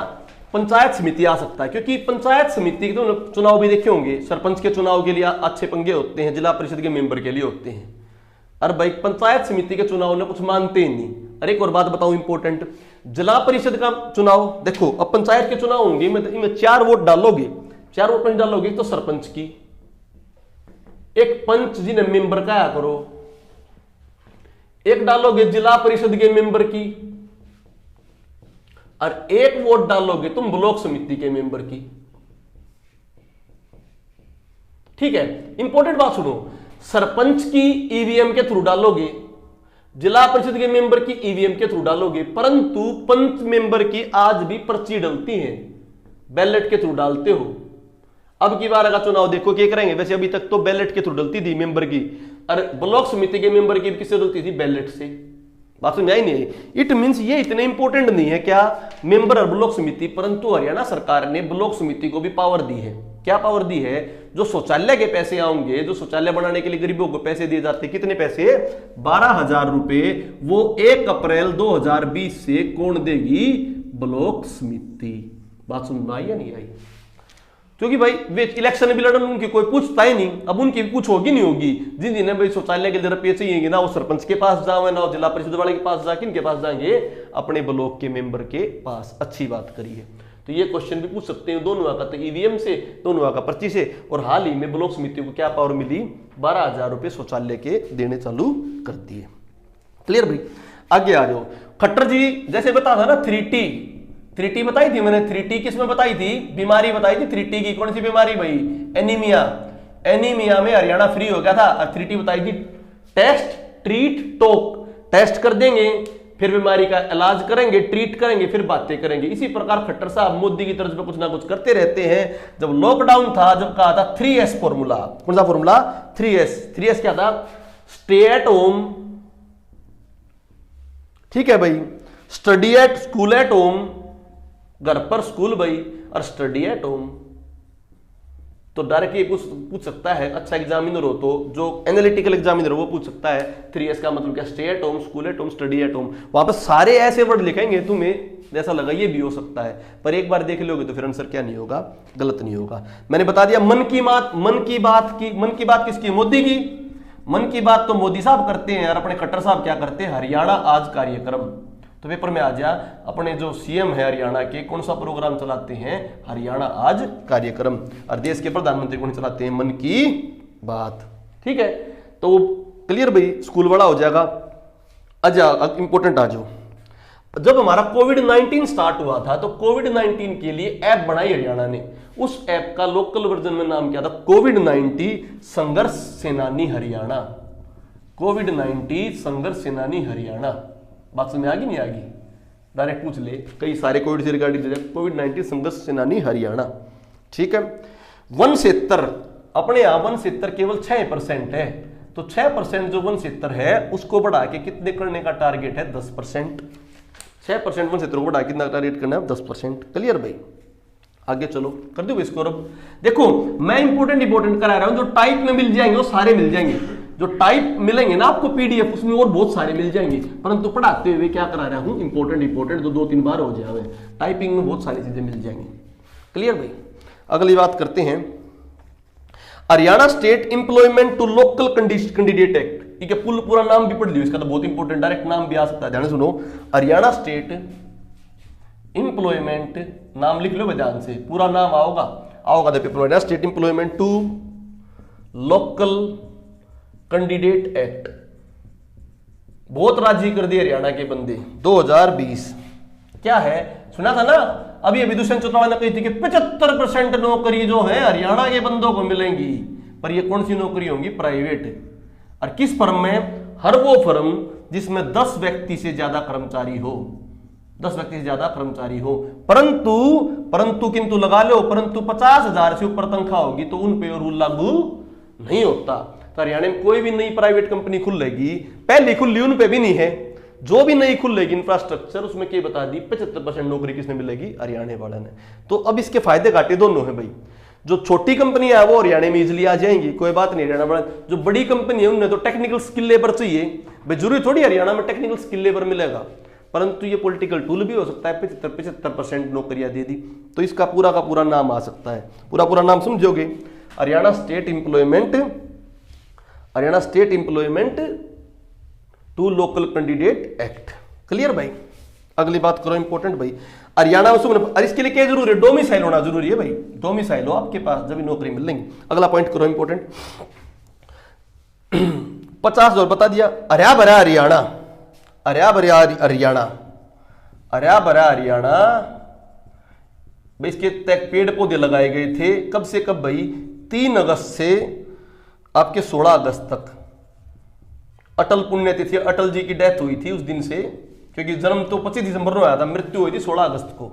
पंचायत समिति आ सकता है, क्योंकि पंचायत समिति के तो चुनाव भी देखे होंगे। सरपंच के चुनाव के लिए अच्छे पंगे होते हैं, जिला परिषद के मेंबर के लिए होते हैं। और भाई पंचायत समिति के चुनाव ने कुछ मानते ही नहीं। अरे एक और बात बताऊं इंपॉर्टेंट, जिला परिषद का चुनाव देखो, अब पंचायत के चुनाव होंगे, इनमें 4 वोट डालोगे, 4 वोट डालोगे तो सरपंच की, एक पंच जिन्हें मेंबर का करो, एक डालोगे जिला परिषद के मेंबर की, और एक वोट डालोगे तुम ब्लॉक समिति के मेंबर की। ठीक है? इंपॉर्टेंट बात सुनो, सरपंच की ईवीएम के थ्रू डालोगे, जिला परिषद के मेंबर की ईवीएम के थ्रू डालोगे, परंतु पंच मेंबर की आज भी पर्ची डलती है, बैलेट के थ्रू डालते हो। अब की बार का चुनाव देखो क्या करेंगे, वैसे अभी तक तो बैलेट के थ्रू डलती थी मेंबर की, और ब्लॉक समिति के मेंबर की किससे डलती थी? बैलेट से। बात समझ आई नहीं? इट मींस ये इतने इंपॉर्टेंट नहीं है क्या मेंबर और ब्लॉक समिति, परंतु हरियाणा सरकार ने ब्लॉक समिति को भी पावर दी है। क्या पावर दी है? जो शौचालय के पैसे आएंगे, जो शौचालय बनाने के लिए गरीबों को पैसे दिए जाते हैं, कितने पैसे? 12,000 रुपए, वो 1 अप्रैल 2020 से कौन देगी? ब्लॉक समिति। बात सुन आई या नहीं आई? क्योंकि भाई वे इलेक्शन भी लड़न, उनकी कोई पूछता ही नहीं, अब उनकी कुछ होगी नहीं होगी। जिन जिन्हें भाई शौचालय के लिए रुपये चाहिए ना, वो सरपंच के पास जाओ, ना जिला परिषद वाले के पास जाके, इनके पास जाएंगे अपने ब्लॉक के मेंबर के पास। अच्छी बात करी है। तो ये क्वेश्चन भी पूछ सकते हैं, दोनों का, तो ईवीएम से, दोनों का पर्ची से। और हाल ही में ब्लॉक समिति को क्या पावर मिली? 12,000 रुपए शौचालय के देने चालू कर दिए। क्लियर भाई? आगे आ जाओ। खट्टर जी जैसे बता था ना 3T बताई थी मैंने। 3T किसमें बताई थी? बीमारी बताई थी 3T की। कौन सी बीमारी भाई? एनीमिया। एनीमिया में हरियाणा फ्री हो गया था। और 3T बताई थी टेस्ट ट्रीट टॉक। टेस्ट कर देंगे, फिर बीमारी का इलाज करेंगे, ट्रीट करेंगे, फिर बातें करेंगे। इसी प्रकार खट्टर साहब मोदी की तर्ज पे कुछ ना कुछ करते रहते हैं। जब लॉकडाउन था, जब कहा था 3S फॉर्मूला। कौन सा फॉर्मूला? 3S क्या था? स्टे एट होम, ठीक है भाई, study at school at home, घर पर स्कूल भाई, और स्टडी एट होम। तो डायरेक्ट ये पूछ सकता है, अच्छा एग्जामिनर हो तो, जो एनालिटिकल एग्जामिनर हो वो पूछ सकता है 3S का मतलब क्या? Stay at home, school at home, study at home. वहां पर सारे ऐसे वर्ड लिखेंगे, तुम्हें जैसा लगा ये भी हो सकता है, पर एक बार देख लोगे तो फिर आंसर क्या नहीं होगा? गलत नहीं होगा। मैंने बता दिया मन की बात किसकी? मोदी की। मन की बात तो मोदी साहब करते हैं, और अपने खट्टर साहब क्या करते हैं? हरियाणा आज कार्यक्रम। तो पेपर में आ जा अपने जो सीएम है हरियाणा के कौन सा प्रोग्राम चलाते हैं, हरियाणा आज कार्यक्रम, और देश के प्रधानमंत्री कौन चलाते हैं, मन की बात। ठीक है, तो क्लियर भाई, स्कूल बड़ा हो जाएगा। अच्छा इंपॉर्टेंट आ जाओ, जब हमारा कोविड-19 स्टार्ट हुआ था तो कोविड-19 के लिए ऐप बनाई हरियाणा ने। उस ऐप का लोकल वर्जन में नाम क्या था, कोविड-19 संघर्ष सेनानी हरियाणा। कोविड-19 संघर्ष सेनानी हरियाणा। बात समझ आ गई नहीं आ गई, डायरेक्ट पूछ ले, कई सारे कोविड से रिगार्डिंग कोविड-19 संघर्ष सेनानी हरियाणा। ठीक है, 170 अपने यहां 170 केवल 6% है, तो 6% जो 170 है उसको बढ़ा के कितने करने का टारगेट है, 10%। 6% 170 को बढ़ा कितना टारगेट करना है, 10%। क्लियर भाई, आगे चलो कर दो इसको। अब देखो मैं इंपोर्टेंट करा रहा हूं, जो टाइप में मिल जाएंगे वो सारे मिल जाएंगे, जो टाइप मिलेंगे ना आपको पीडीएफ उसमें और बहुत सारे मिल जाएंगे, परंतु पढ़ाते हुए क्या करा रहा हूं, इंपोर्टेंट जो 2-3 बार हो जाए, टाइपिंग में बहुत सारी चीजें मिल जाएंगी। क्लियर भाई, अगली बात करते हैं, Haryana state employment to local candidate act. ठीक है, पूरा नाम भी पढ़ लियो इसका, तो बहुत इंपॉर्टेंट, डायरेक्ट नाम भी आ सकता है, ध्यान से सुनो। हरियाणा स्टेट एम्प्लॉयमेंट, नाम लिख लो ध्यान से, पूरा नाम आओगा द पेपर में, state employment to local candidate act. बहुत राजी कर दिए हरियाणा के बंदे। 2020 क्या है, सुना था ना अभी दुष्यंत चौटाला ने कही थी कि 75% नौकरी जो है हरियाणा के बंदों को मिलेंगी, पर ये कौन सी नौकरी होंगी, प्राइवेट। और किस फर्म में, हर वो फर्म जिसमें 10 व्यक्ति से ज्यादा कर्मचारी हो, 10 व्यक्ति से ज्यादा कर्मचारी हो, परंतु किंतु लगा लो, परंतु 50,000 से ऊपर तनख्वाह होगी तो उन पे रूल लागू नहीं होता। तो हरियाणा में कोई भी नई प्राइवेट कंपनी खुलेगी, पहली खुली उन पे भी नहीं है, जो भी नई खुलेगी इंफ्रास्ट्रक्चर उसमें क्या बता दी, 75% नौकरी किसने मिलेगी, हरियाणा वाला ने। तो अब इसके फायदे घाटे दोनों है भाई। जो छोटी कंपनी है वो हरियाणा में इजिली आ जाएंगी, कोई बात नहीं, हरियाणा वाला। जो बड़ी कंपनी है उन्हें तो टेक्निकल स्किल लेबर चाहिए भाई, जरूरी थोड़ी हरियाणा में टेक्निकल स्किल लेबर मिलेगा, परंतु ये पॉलिटिकल टूल भी हो सकता है। 75% नौकरियां दे दी तो इसका पूरा का पूरा नाम आ सकता है, पूरा नाम समझोगे, Haryana state employment to local candidate act. Clear भाई, अगली बात करो इंपॉर्टेंट भाई, हरियाणा और इसके लिए क्या जरूरी है, डोमिसाइल होना जरूरी है भाई, डोमिसाइल हो आपके पास जब नौकरी मिलेंगी। अगला पॉइंट करो इंपॉर्टेंट, 50,000 बता दिया, हरिया भरा हरियाणा भाई, इसके तक पेड़ पौधे लगाए गए थे, कब से कब भाई, 3 अगस्त से आपके 16 अगस्त तक। अटल पुण्यतिथि, अटल जी की डेथ हुई थी उस दिन से, क्योंकि जन्म तो 25 दिसंबर में आया था, मृत्यु हुई थी 16 अगस्त को।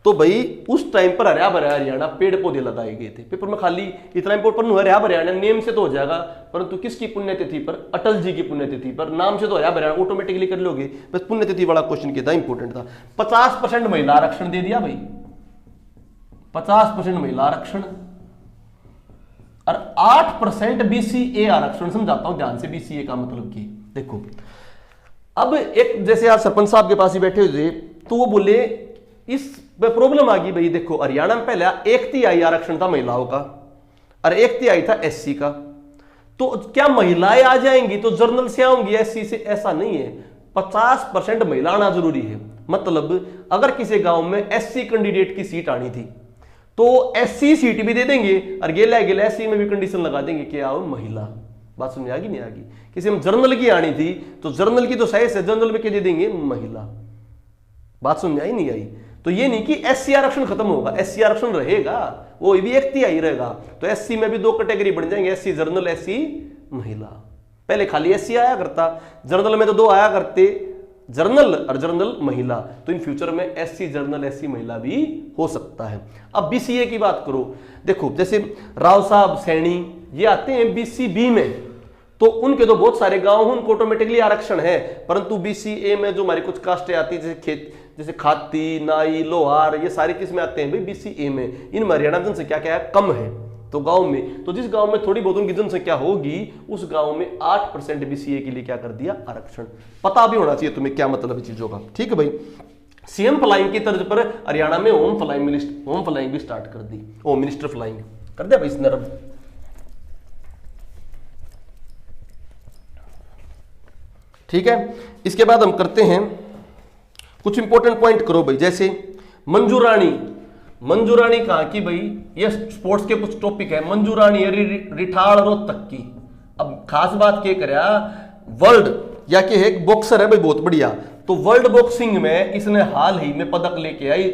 तो भाई उस टाइम पर हरिया भरा हरियाणा पेड़ पौधे लगाए गए थे। पेपर में खाली इतना इंपोर्टेंट हरिया भरा हरियाणा नेम से तो हो जाएगा, परंतु किसकी पुण्यतिथि पर, अटल जी की पुण्यतिथि पर। नाम से तो हरिया भरा ऑटोमेटिकली कर लोगे, बस पुण्यतिथि वाला क्वेश्चन किया था, इंपोर्टेंट था। 50% महिला आरक्षण दे दिया भाई, 50% महिला आरक्षण, और 8% बीसीए आरक्षण। समझाता हूं ध्यान से, बीसीए का मतलब की देखो, अब एक जैसे आज सरपंच साहब के पास ही बैठे हुए थे, तो वो बोले इस प्रॉब्लम आ गई भाई, देखो हरियाणा में पहले 1/3 आरक्षण था महिलाओं का और 1/3 था एससी का, तो क्या महिलाएं आ जाएंगी तो जर्नल से आऊंगी एससी से, ऐसा नहीं है। 50% महिला आना जरूरी है। मतलब अगर किसी गांव में एससी कैंडिडेट की सीट आनी थी तो एससी सीट भी दे देंगे और गेला एससी में भी कंडीशन लगा देंगे कि आओ महिला। बात समझ आ गई नहीं आ गई? किसी में जर्नल की आनी थी तो जर्नल की तो सही से जर्नल में क्या दे देंगे, महिला। बात समझ आई नहीं आई? तो ये नहीं कि एससी आरक्षण खत्म होगा, एससी आरक्षण रहेगा, वो भी 1/3 रहेगा। तो एससी में भी 2 कैटेगरी बन जाएंगे, एससी जर्नल, एससी महिला। पहले खाली एससी आया करता, जर्नल में तो 2 आया करते, जर्नल और जर्नल महिला। तो इन फ्यूचर में एससी जर्नल एससी महिला भी हो सकता है। अब बीसीए की बात करो, देखो जैसे राव साहब सैनी ये आते हैं बीसीबी में, तो उनके तो बहुत सारे गांव हैं, उनको ऑटोमेटिकली आरक्षण है। परंतु बीसीए में जो हमारी कुछ कास्टें आती है, जैसे खाती, नाई, लोहार, ये सारी किस्में आते हैं भाई बीसीए में। इन हरियाणा में जनसंख्या क्या है, कम है। तो गांव में, तो जिस गांव में थोड़ी बहुत उनकी जनसंख्या होगी उस गांव में 8% बीसीए के लिए क्या कर दिया, आरक्षण। पता भी होना चाहिए तुम्हें क्या मतलब है चीजों का, ठीक है भाई। सीएम फ्लाइंग की तर्ज पर हरियाणा में होम फ्लाइंग भी स्टार्ट कर दी, होम मिनिस्टर फ्लाइंग कर दिया भाई इस नरम। ठीक है, इसके बाद हम करते हैं कुछ इंपॉर्टेंट पॉइंट करो भाई, जैसे मंजू रानी, मंजू रानी कहाँ की भाई, ये स्पोर्ट्स के कुछ टॉपिक है। मंजू रानी रिठाड़ रोहतक की। अब खास बात क्या करे, वर्ल्ड या कि एक बॉक्सर है भाई बहुत बढ़िया, तो वर्ल्ड बॉक्सिंग में इसने हाल ही में पदक लेके आई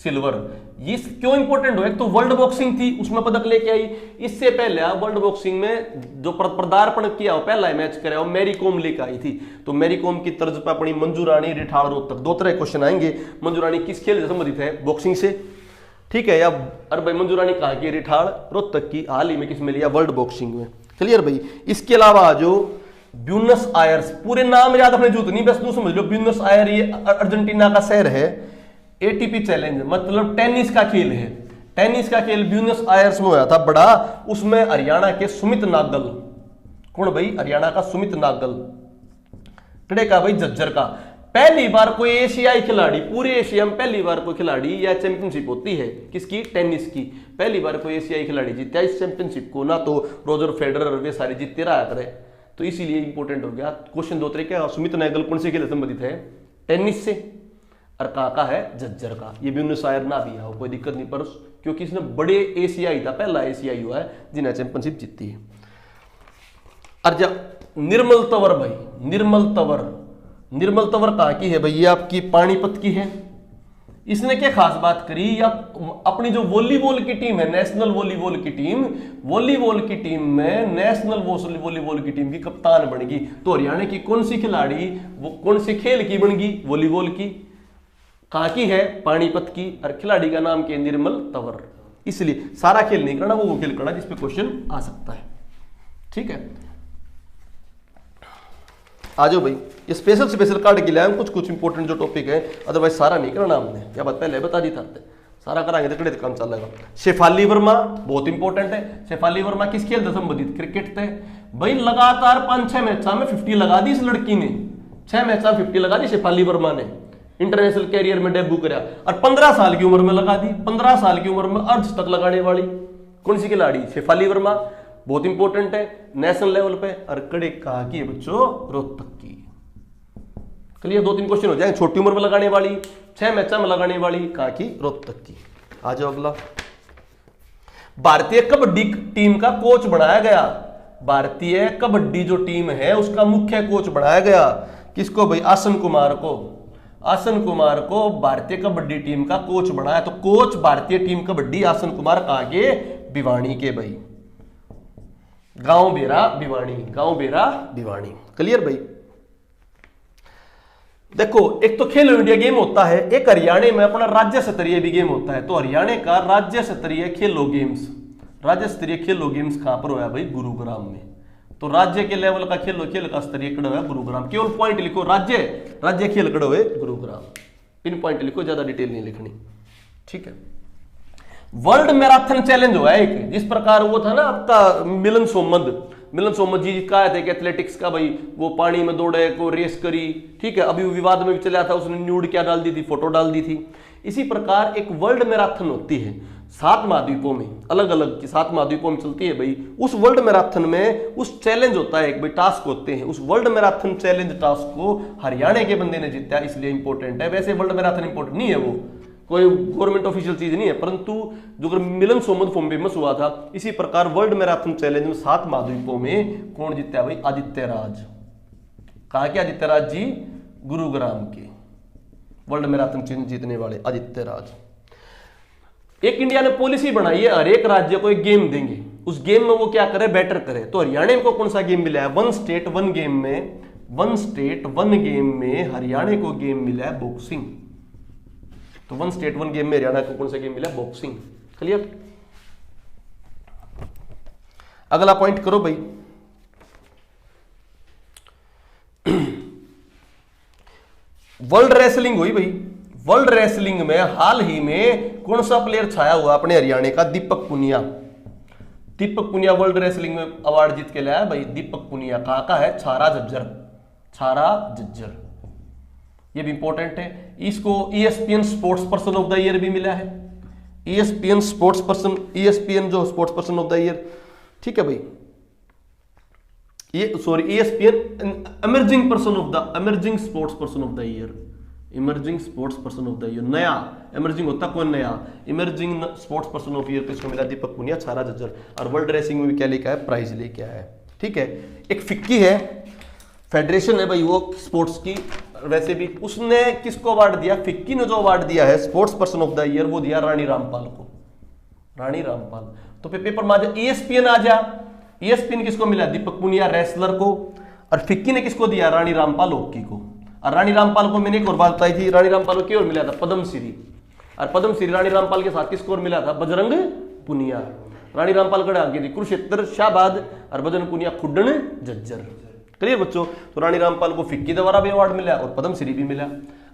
सिल्वर। ये क्यों इंपॉर्टेंट हो, एक तो वर्ल्ड बॉक्सिंग थी उसमें पदक लेके आई, इससे पहले वर्ल्ड बॉक्सिंग में जो पदार्पण किया हो पहला मैच करे वो मैरी कॉम लेकर आई थी। तो मैरी कॉम की तर्ज पर अपनी मंजू रानी रिठाड़ रोहतक, दो तरह क्वेश्चन आएंगे। मंजू रानी किस खेल से संबंधित है, बॉक्सिंग से, ठीक है। या अरे भाई मंजू रानी कहाँ की, रिठाड़ रोहतक की, हाल ही में किस में लिया, वर्ल्ड बॉक्सिंग में। क्लियर भाई। इसके अलावा जो ब्यूनस आयर्स, पूरे नाम याद अपने जरूरत नहीं, बस तू समझ लो ब्यूनस आयर ये अर्जेंटीना का शहर है। एटीपी चैलेंज मतलब टेनिस का खेल है, टेनिस का खेल ब्यूनस आयर्स में हुआ था बड़ा, उसमें हरियाणा के सुमित नागल, कौन भाई, हरियाणा का सुमित नागल, कड़े का भाई झज्जर का। पहली बार कोई एशियाई खिलाड़ी, पूरे एशिया में पहली बार कोई खिलाड़ी या चैंपियनशिप होती है किसकी, टेनिस की, पहली बार कोई एशियाई खिलाड़ी जीता इस चैंपियनशिप को, ना तो रोजर फेडरर वे सारे जीतते रहा करे, तो इसीलिए इंपॉर्टेंट हो गया। क्वेश्चन दो तरीके, सुमित नागल कौन से खेल संबंधित है, टेनिस से, और कहाँ का है, झज्जर का। ये ब्यूनस आयर ना भी आओ कोई दिक्कत नहीं, पर क्योंकि इसने बड़े एशियाई था, पहला एशियाई हुआ है जिन्हें चैंपियनशिप जीती है। अर्जा निर्मल तंवर भाई, निर्मल तंवर, निर्मल तंवर कहाँ की है भाई, ये आपकी पानीपत की है। इसने क्या खास बात करी, या अपनी जो वॉलीबॉल की टीम है, नेशनल वॉलीबॉल की टीम, वॉलीबॉल की टीम में नेशनल वॉलीबॉल की टीम की कप्तान बन गई। तो हरियाणा की कौन सी खिलाड़ी, वो कौन सी खेल की बन गई, वॉलीबॉल की, कहाँ की है, पानीपत की, और खिलाड़ी का नाम क्या, निर्मल तंवर। इसलिए सारा खेल नहीं करना, वो खेल करना जिसपे क्वेश्चन आ सकता है, ठीक है। आ जाओ भाई, ये स्पेशल कार्ड के लिए कुछ कुछ इंपॉर्टेंट जो टॉपिक है, अदरवाइज सारा नहीं करना हमने, क्या बात पहले बता दी था, सारा कराएंगे तो कड़े काम चलेगा। शेफाली वर्मा बहुत इंपॉर्टेंट है। शेफाली वर्मा किस खेल से संबंधित, क्रिकेट थे भाई। लगातार 5-6 मैचों में 50 लगा दी इस लड़की ने, 6 मैचों में 50 लगा दी शेफाली वर्मा ने, इंटरनेशनल कैरियर में डेब्यू करा, और 15 साल की उम्र में लगा दी। 15 साल की उम्र में अर्ध तक लगाने वाली कौन सी खिलाड़ी, शेफाली वर्मा, बहुत इंपॉर्टेंट है नेशनल लेवल पे। और कड़े कहाँ की है बच्चों, रोहतक की। क्लियर, 2-3 क्वेश्चन हो जाए। छोटी उम्र में लगाने वाली, 6 मैचों में लगाने वाली, कहाँ की, रोहतक की। आ जाओ अगला, भारतीय कबड्डी टीम का कोच बनाया गया। भारतीय कबड्डी जो टीम है उसका मुख्य कोच बनाया गया, किसको भाई, आसन कुमार को। आसन कुमार को भारतीय कबड्डी टीम का कोच बनाया। तो कोच भारतीय टीम कबड्डी आसन कुमार कहाँ के, भिवानी के भाई, गांव बेरा भिवानी, गांव बेरा भिवानी। क्लियर भाई। देखो एक तो खेलो इंडिया गेम होता है, एक हरियाणा में अपना राज्य स्तरीय भी गेम होता है। तो हरियाणा का राज्य स्तरीय खेलो गेम्स, राज्य स्तरीय खेलो गेम्स कहां पर हुआ भाई, गुरुग्राम में। तो राज्य के लेवल का खेल का स्तरीय कड़ा है गुरुग्राम। केवल पॉइंट लिखो, राज्य खेल कड़ो है गुरुग्राम, पिन पॉइंट लिखो, ज्यादा डिटेल नहीं लिखनी, ठीक है। वर्ल्ड मैराथन चैलेंज हुआ है एक, जिस प्रकार वो था ना आपका मिलन सोमद जी कहा थे कि एथलेटिक्स का भाई, वो पानी में दौड़े को रेस करी, ठीक है। अभी विवाद में भी चला था, उसने न्यूड क्या डाल दी थी, फोटो डाल दी थी। इसी प्रकार एक वर्ल्ड मैराथन होती है 7 महाद्वीपों में, अलग अलग की 7 महाद्वीपों में चलती है भाई। उस वर्ल्ड मैराथन में उस चैलेंज होता है एक भाई, टास्क होते हैं। उस वर्ल्ड मैराथन चैलेंज टास्क को हरियाणा के बंदे ने जीता, इसलिए इंपॉर्टेंट है। वैसे वर्ल्ड मैराथन इंपॉर्टेंट नहीं है, वो कोई गवर्नमेंट ऑफिशियल चीज नहीं है, परंतु जो मिलन सोमद फॉर्म फेमस हुआ था, इसी प्रकार वर्ल्ड मैराथन चैलेंज में 7 महाद्वीपों में कौन जीता है भाई, आदित्य राज। कहा के आदित्य राज जी, गुरुग्राम के वर्ल्ड मैराथन जीतने वाले आदित्य राज। एक इंडिया ने पॉलिसी बनाई है, हर एक राज्य को एक गेम देंगे, उस गेम में वो क्या करे, बेटर करे। तो हरियाणा को कौन सा गेम मिला है, 1 स्टेट 1 गेम में, 1 स्टेट 1 गेम में हरियाणा को गेम मिला है बॉक्सिंग। तो 1 स्टेट 1 गेम में हरियाणा को कौन सा गेम मिला, बॉक्सिंग। क्लियर। अगला पॉइंट करो भाई, वर्ल्ड रेसलिंग हुई भाई। वर्ल्ड रेसलिंग में हाल ही में कौन सा प्लेयर छाया हुआ अपने हरियाणा का, दीपक पुनिया। दीपक पुनिया वर्ल्ड रेसलिंग में अवार्ड जीत के लाया भाई, दीपक पुनिया। कहां का है, छारा झज्जर, छारा झज्जर, ये भी इंपॉर्टेंट है। इसको ESPN sports person of the year भी मिला है, ESPN स्पोर्ट्स पर्सन, ESPN जो sports person of the year, ठीक है भाई। ये sorry ESPN emerging person of the, emerging sports person of the year, emerging sports person of the year, नया emerging होता कौन, नया emerging sports person of year किसको मिला, दीपक पुनिया, छारा झज्जर। और वर्ल्ड रेसिंग में भी क्या लेके आया, प्राइज लेके आया है। ठीक है, एक फिक्की है, फेडरेशन है भाई वो स्पोर्ट्स की, वैसे भी उसने किसको अवार्ड दिया, फिक्की ने जो अवार्ड दिया है sports person of the year वो दिया रानी रामपाल को, रानी रामपाल। तो पेपर में आ जा, ESPN आ जा, ESPN किसको मिला, दीपक पुनिया रेसलर को, और फिक्की ने किसको दिया, रानी रामपाल हॉकी को। और रानी रामपाल को मैंने एक और बात बताई थी, रानी रामपाल को क्यों मिला था, पद्मश्री, और पद्मश्री रानी रामपाल के साथ किसको मिला था, बजरंग पुनिया। रानी रामपाल कड़े आगे थी कुरुक्षेत्र शाहबाद, और बजरंग पुनिया खुड्डन झज्जर। क्लियर बच्चों, तो रानी रामपाल को फिक्की द्वारा भी अवार्ड मिला और पद्मश्री भी मिला,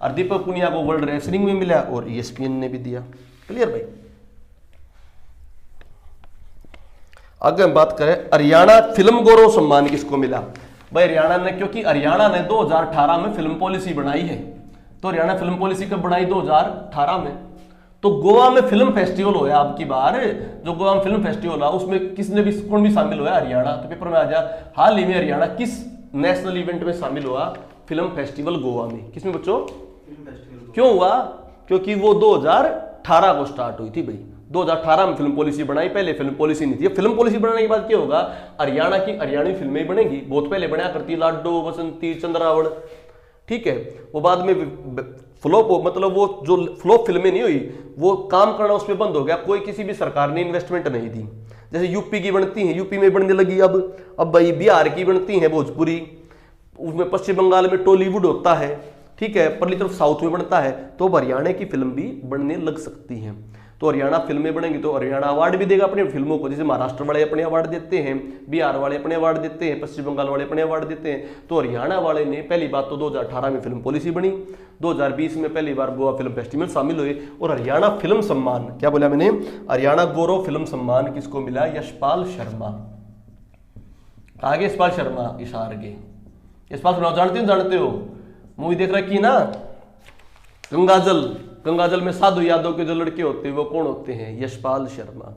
और दीपक पुनिया को वर्ल्ड रेसलिंग में मिला और ESPN ने भी दिया। क्लियर भाई। आगे हम बात करें, हरियाणा फिल्म गौरव सम्मान किसको मिला भाई, हरियाणा ने, क्योंकि हरियाणा ने 2018 में फिल्म पॉलिसी बनाई है। तो हरियाणा फिल्म पॉलिसी कब बनाई, 2018 में। तो गोवा में फिल्म फेस्टिवल होया आपकी बार, जो गोवा में फिल्म फेस्टिवल है उसमें किसने भी, कौन भी शामिल हुआ, हरियाणा। तो पेपर में आ जा, हाल ही में हरियाणा किस नेशनल इवेंट में शामिल हुआ, फिल्म फेस्टिवल गोवा में। किसमें बच्चों, क्यों हुआ, क्योंकि वो 2018 को स्टार्ट हुई थी भाई, 2018 में फिल्म पॉलिसी बनाई, पहले फिल्म पॉलिसी नहीं थी। फिल्म पॉलिसी बनाने के बाद क्या होगा, हरियाणा की हरियाणवी फिल्में बनेगी, बहुत पहले बनाया करती, लाडो, बसंती, चंद्रावण, ठीक है। वो बाद में फ्लॉप, मतलब वो जो फ्लॉप फिल्में नहीं हुई, वो काम करना उसमें बंद हो गया, कोई किसी भी सरकार ने इन्वेस्टमेंट नहीं दी। जैसे यूपी की बनती हैं, यूपी में बनने लगी, अब भाई बिहार की बनती हैं भोजपुरी, उसमें पश्चिम बंगाल में टॉलीवुड होता है, ठीक है, परली तरफ साउथ में बनता है, तो हरियाणा की फिल्म भी बनने लग सकती हैं। तो हरियाणा फिल्में बनेंगी तो हरियाणा अवार्ड भी देगा अपनी फिल्मों को, जैसे महाराष्ट्र वाले अपने अवार्ड देते हैं, बिहार वाले अपने अवार्ड देते हैं, पश्चिम बंगाल वाले अपने अवार्ड देते हैं। तो हरियाणा वाले ने पहली बात तो 2018 में फिल्म पॉलिसी बनी, 2020 में पहली बार गोवा फिल्म फेस्टिवल शामिल हुए, और हरियाणा फिल्म सम्मान, क्या बोला मैंने, हरियाणा गौरव फिल्म सम्मान किसको मिला, यशपाल शर्मा। आगे यशपाल शर्मा, इशारगे, यशपाल शर्मा जानते हो, मूवी देख रखी ना, गंगाजल, गंगाजल में साधु यादव के जो लड़के होते हैं वो कौन होते हैं, यशपाल शर्मा।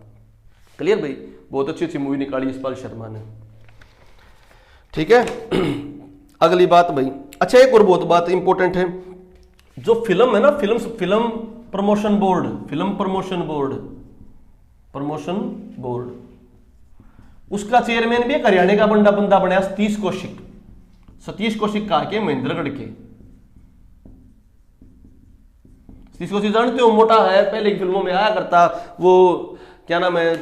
क्लियर भाई, बहुत अच्छी अच्छी मूवी निकाली यशपाल शर्मा ने। ठीक है, अगली बात भाई, अच्छा एक और बहुत बात इंपॉर्टेंट है, जो फिल्म है ना, film promotion board, film promotion board, उसका चेयरमैन भी एक हरियाणा का बंदा बनाया, सतीश कौशिक कहा के महेंद्रगढ़ के। सतीश कौशिक जानते हो, मोटा है, पहले की फिल्मों में आया करता, वो क्या नाम है,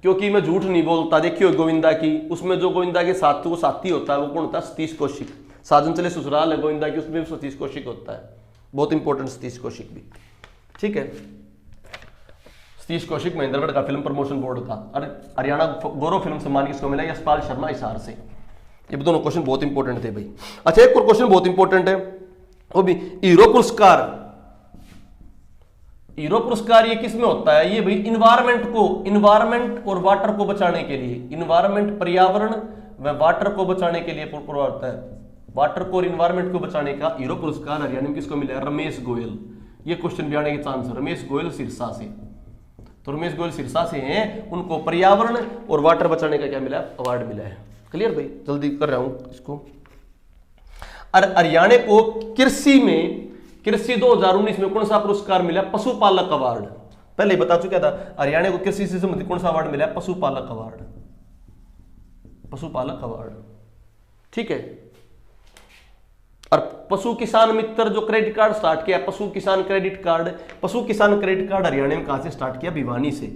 क्योंकि मैं झूठ नहीं बोलता, देखियो गोविंदा की, उसमें जो गोविंदा के साथ वो साथी होता है वो कौन होता है, सतीश कौशिक। साजन चले ससुराल है गोविंदा की, उसमें भी सतीश कौशिक होता है, बहुत इंपॉर्टेंट सतीश कौशिक भी। ठीक है, सतीश कौशिक महेंद्रगढ़ का फिल्म प्रमोशन बोर्ड का, और हरियाणा गौरव फिल्म सम्मान किसको मिला, यशपाल शर्मा, हिसार से। ये दोनों क्वेश्चन बहुत इंपॉर्टेंट थे भाई। अच्छा एक और क्वेश्चन बहुत इंपॉर्टेंट है, वो भी हीरो पुरस्कार। हीरो पुरस्कार ये किस में होता है, ये भाई इन्वायरमेंट और वाटर को बचाने के लिए, इन्वायरमेंट पर्यावरण व वाटर को बचाने के लिए पूरा होता है, वाटर को और इन्वायरमेंट को बचाने का हीरो पुरस्कार हरियाणा में किसको मिला है, रमेश गोयल। ये क्वेश्चन भी आने के चांस है, रमेश गोयल सिरसा से। तो रमेश गोयल सिरसा से हैं, उनको पर्यावरण और वाटर बचाने का क्या मिला है, अवार्ड मिला है। क्लियर भाई, जल्दी कर रहा हूं इसको। और हरियाणा को कृषि 2019 में कौन सा पुरस्कार मिला, पशुपालक अवार्ड। पहले बता चुका था, हरियाणा को कृषि से संबंधित कौन सा अवार्ड मिला, पशुपालक अवार्ड। ठीक है, और पशु किसान मित्र जो क्रेडिट कार्ड स्टार्ट किया, पशु किसान क्रेडिट कार्ड हरियाणा में कहां से स्टार्ट किया, भिवानी से।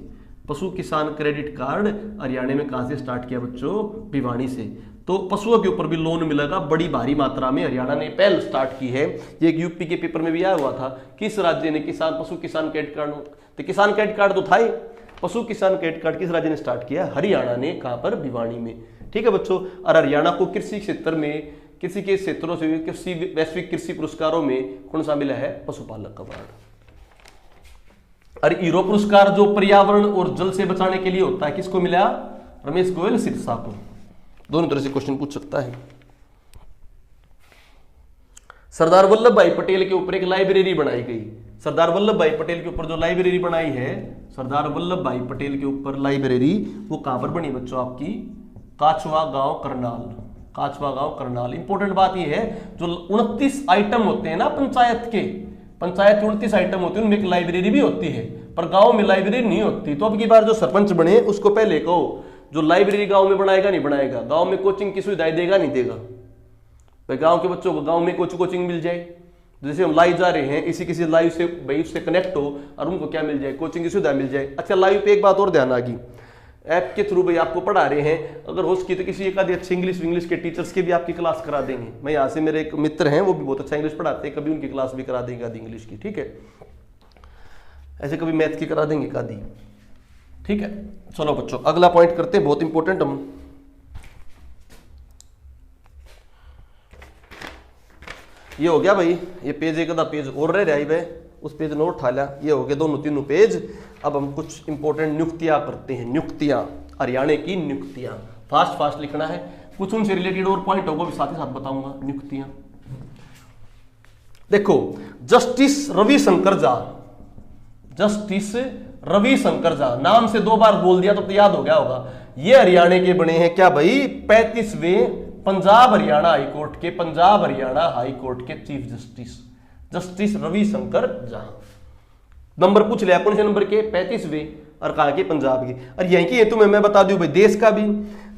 पशु किसान क्रेडिट कार्ड हरियाणा में कहां से स्टार्ट किया बच्चों, भिवानी से। तो पशुओं के ऊपर भी लोन मिलेगा बड़ी भारी मात्रा में, हरियाणा ने पहल स्टार्ट की है। ये एक यूपी के पेपर में भी आया हुआ था, किस राज्य ने पशु किसान क्रेडिट कार्ड, तो किसान क्रेडिट कार्ड तो था ही, पशु किसान क्रेडिट कार्ड किस राज्य ने स्टार्ट किया, हरियाणा ने। कहां पर, भिवानी में। ठीक है बच्चों, और हरियाणा को कृषि क्षेत्र में, कृषि के क्षेत्रों से वैश्विक कृषि पुरस्कारों में कौन सा मिला है, पशुपालक अवार्ड। और हीरो पुरस्कार जो पर्यावरण और जल से बचाने के लिए होता है, किसको मिला, रमेश गोयल सिरसा को। दोनों तरह से क्वेश्चन पूछ सकता है। सरदार वल्लभ भाई पटेल के ऊपर एक लाइब्रेरी बनाई गई। सरदार वल्लभ भाई पटेल के ऊपर जो लाइब्रेरी बनाई है, सरदार वल्लभ भाई पटेल के ऊपर लाइब्रेरी, वो कहां पर बनी बच्चों, आपकी काचवा गांव करनाल। इंपॉर्टेंट बात यह है, जो 29 आइटम होते हैं ना पंचायत के, पंचायत 29 आइटम होती है, उनमें एक लाइब्रेरी भी होती है, पर गांव में लाइब्रेरी नहीं होती। तो अब की बार जो सरपंच बने उसको पहले कहो जो लाइब्रेरी गांव में बनाएगा नहीं बनाएगा, गांव में कोचिंग की सुविधाएं देगा नहीं देगा, भाई गांव के बच्चों को गांव में कोचिंग मिल जाए। जैसे हम लाइव जा रहे हैं, इसी किसी लाइव से भाई उससे कनेक्ट हो और उनको क्या मिल जाए, कोचिंग की सुविधा मिल जाए। अच्छा लाइव पे एक बात और ध्यान आ गई, ऐप के थ्रू भाई आपको पढ़ा रहे हैं, अगर हो सके तो किसी एक आधे अच्छे इंग्लिश के टीचर्स की भी आपकी क्लास करा देंगे। मैं यहाँ से मेरे एक मित्र हैं वो भी बहुत अच्छा इंग्लिश पढ़ाते हैं, कभी उनकी क्लास भी करा देंगे आधी इंग्लिश की, ठीक है। ऐसे कभी मैथ की करा देंगे आधी, ठीक है। चलो बच्चों अगला पॉइंट करते हैं, बहुत इंपॉर्टेंट। हम ये हो गया भाई, ये पेज एक आधा पेज और रह रहा है, उस पेज ने उठा लिया, ये हो गए दोनों तीनों पेज। अब हम कुछ इंपॉर्टेंट नियुक्तियां करते हैं, नियुक्तियां, हरियाणा की नियुक्तियां, फास्ट लिखना है। कुछ उनसे रिलेटेड और पॉइंट होगा भी साथ ही साथ बताऊंगा। नियुक्तियां देखो, जस्टिस रविशंकर झा, जस्टिस रविशंकर झा, नाम से 2 बार बोल दिया तो याद हो गया होगा। ये हरियाणा के बने हैं क्या भाई, 35वें पंजाब हरियाणा हाई कोर्ट के chief justice, justice Ravishankar Jha. Number पूछ लिया कौन से नंबर के, 35वें, और कहा के पंजाब के। और यहीं की तुम्हें मैं बता दूं भाई देश का भी,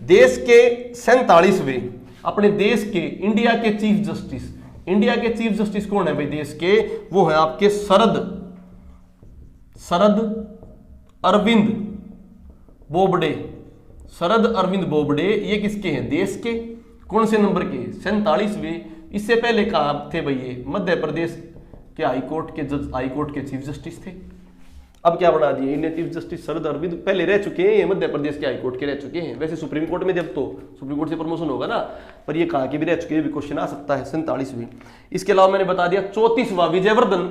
देश के 47वें, अपने देश के इंडिया के चीफ जस्टिस। इंडिया के चीफ जस्टिस कौन है भाई देश के, वो है आपके शरद अरविंद बोबडे। शरद अरविंद बोबडे ये किसके हैं, देश के। कौन से नंबर के, 47वें। इससे पहले कहा थे भाई ये मध्य प्रदेश के हाईकोर्ट के चीफ जस्टिस थे। अब क्या बना दिए, Indian chief justice Sharad Arvind पहले रह चुके हैं, ये मध्य प्रदेश के हाईकोर्ट के रह चुके हैं। वैसे सुप्रीम कोर्ट में जब तो सुप्रीम कोर्ट से प्रमोशन होगा ना, पर ये कहा के भी रह चुके हैं, भी क्वेश्चन आ सकता है। 47वीं। इसके अलावा मैंने बता दिया 34वां विजयवर्धन,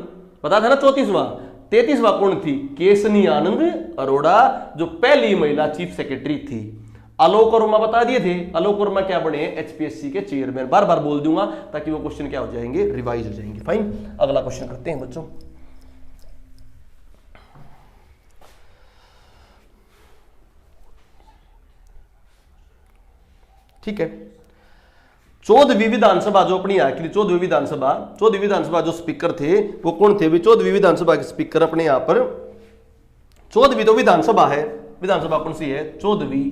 पता था ना 34वां। 33वां कौन थी, केसनी आनंद अरोड़ा, जो पहली महिला चीफ सेक्रेटरी थी। आलोक वर्मा बता दिए थे, आलोक वर्मा क्या बने, एचपीएससी के चेयरमैन। बार बार बोल दूंगा ताकि वो क्वेश्चन क्या हो जाएंगे, रिवाइज हो जाएंगे। फाइन, अगला क्वेश्चन करते हैं बच्चों। ठीक है, 14वीं विधानसभा जो अपनी आखिरी 14वीं विधानसभा जो स्पीकर थे वो कौन थे भी, 14वीं विधानसभा के स्पीकर अपने यहां पर। 14वीं तो विधानसभा है, विधानसभा कौन सी है, 14वीं,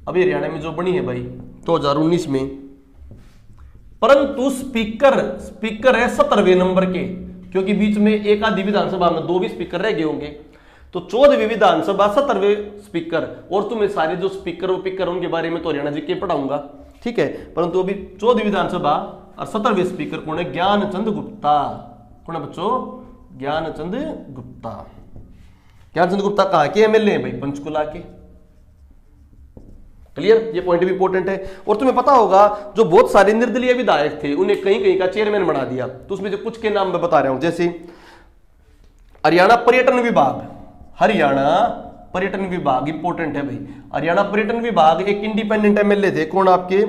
अभी हरियाणा में जो बनी है भाई 2019 में। परंतु स्पीकर है 17वें नंबर के, क्योंकि बीच में एक आधी विधानसभा में 2 भी स्पीकर रह गए होंगे। तो 14वीं विधानसभा 17वें स्पीकर। और तुम्हें सारे जो स्पीकर उनके बारे में तो हरियाणा जी के पढ़ाऊंगा, ठीक है। परंतु अभी 14वीं विधानसभा और 17वें स्पीकर कौन है, ज्ञानचंद गुप्ता। कौन है बच्चों, ज्ञानचंद गुप्ता। ज्ञानचंद गुप्ता कहाँ के एमएलए हैं भाई, पंचकुला के। क्लियर, ये पॉइंट भी इंपॉर्टेंट है। और तुम्हें पता होगा जो बहुत सारे निर्दलीय विधायक थे उन्हें कहीं कहीं का चेयरमैन बना दिया। तो उसमें जो कुछ के नाम मैं बता रहा हूं, जैसे हरियाणा पर्यटन विभाग इंपॉर्टेंट है भाई। हरियाणा पर्यटन विभाग एक इंडिपेंडेंट एमएलए थे, कौन आपके,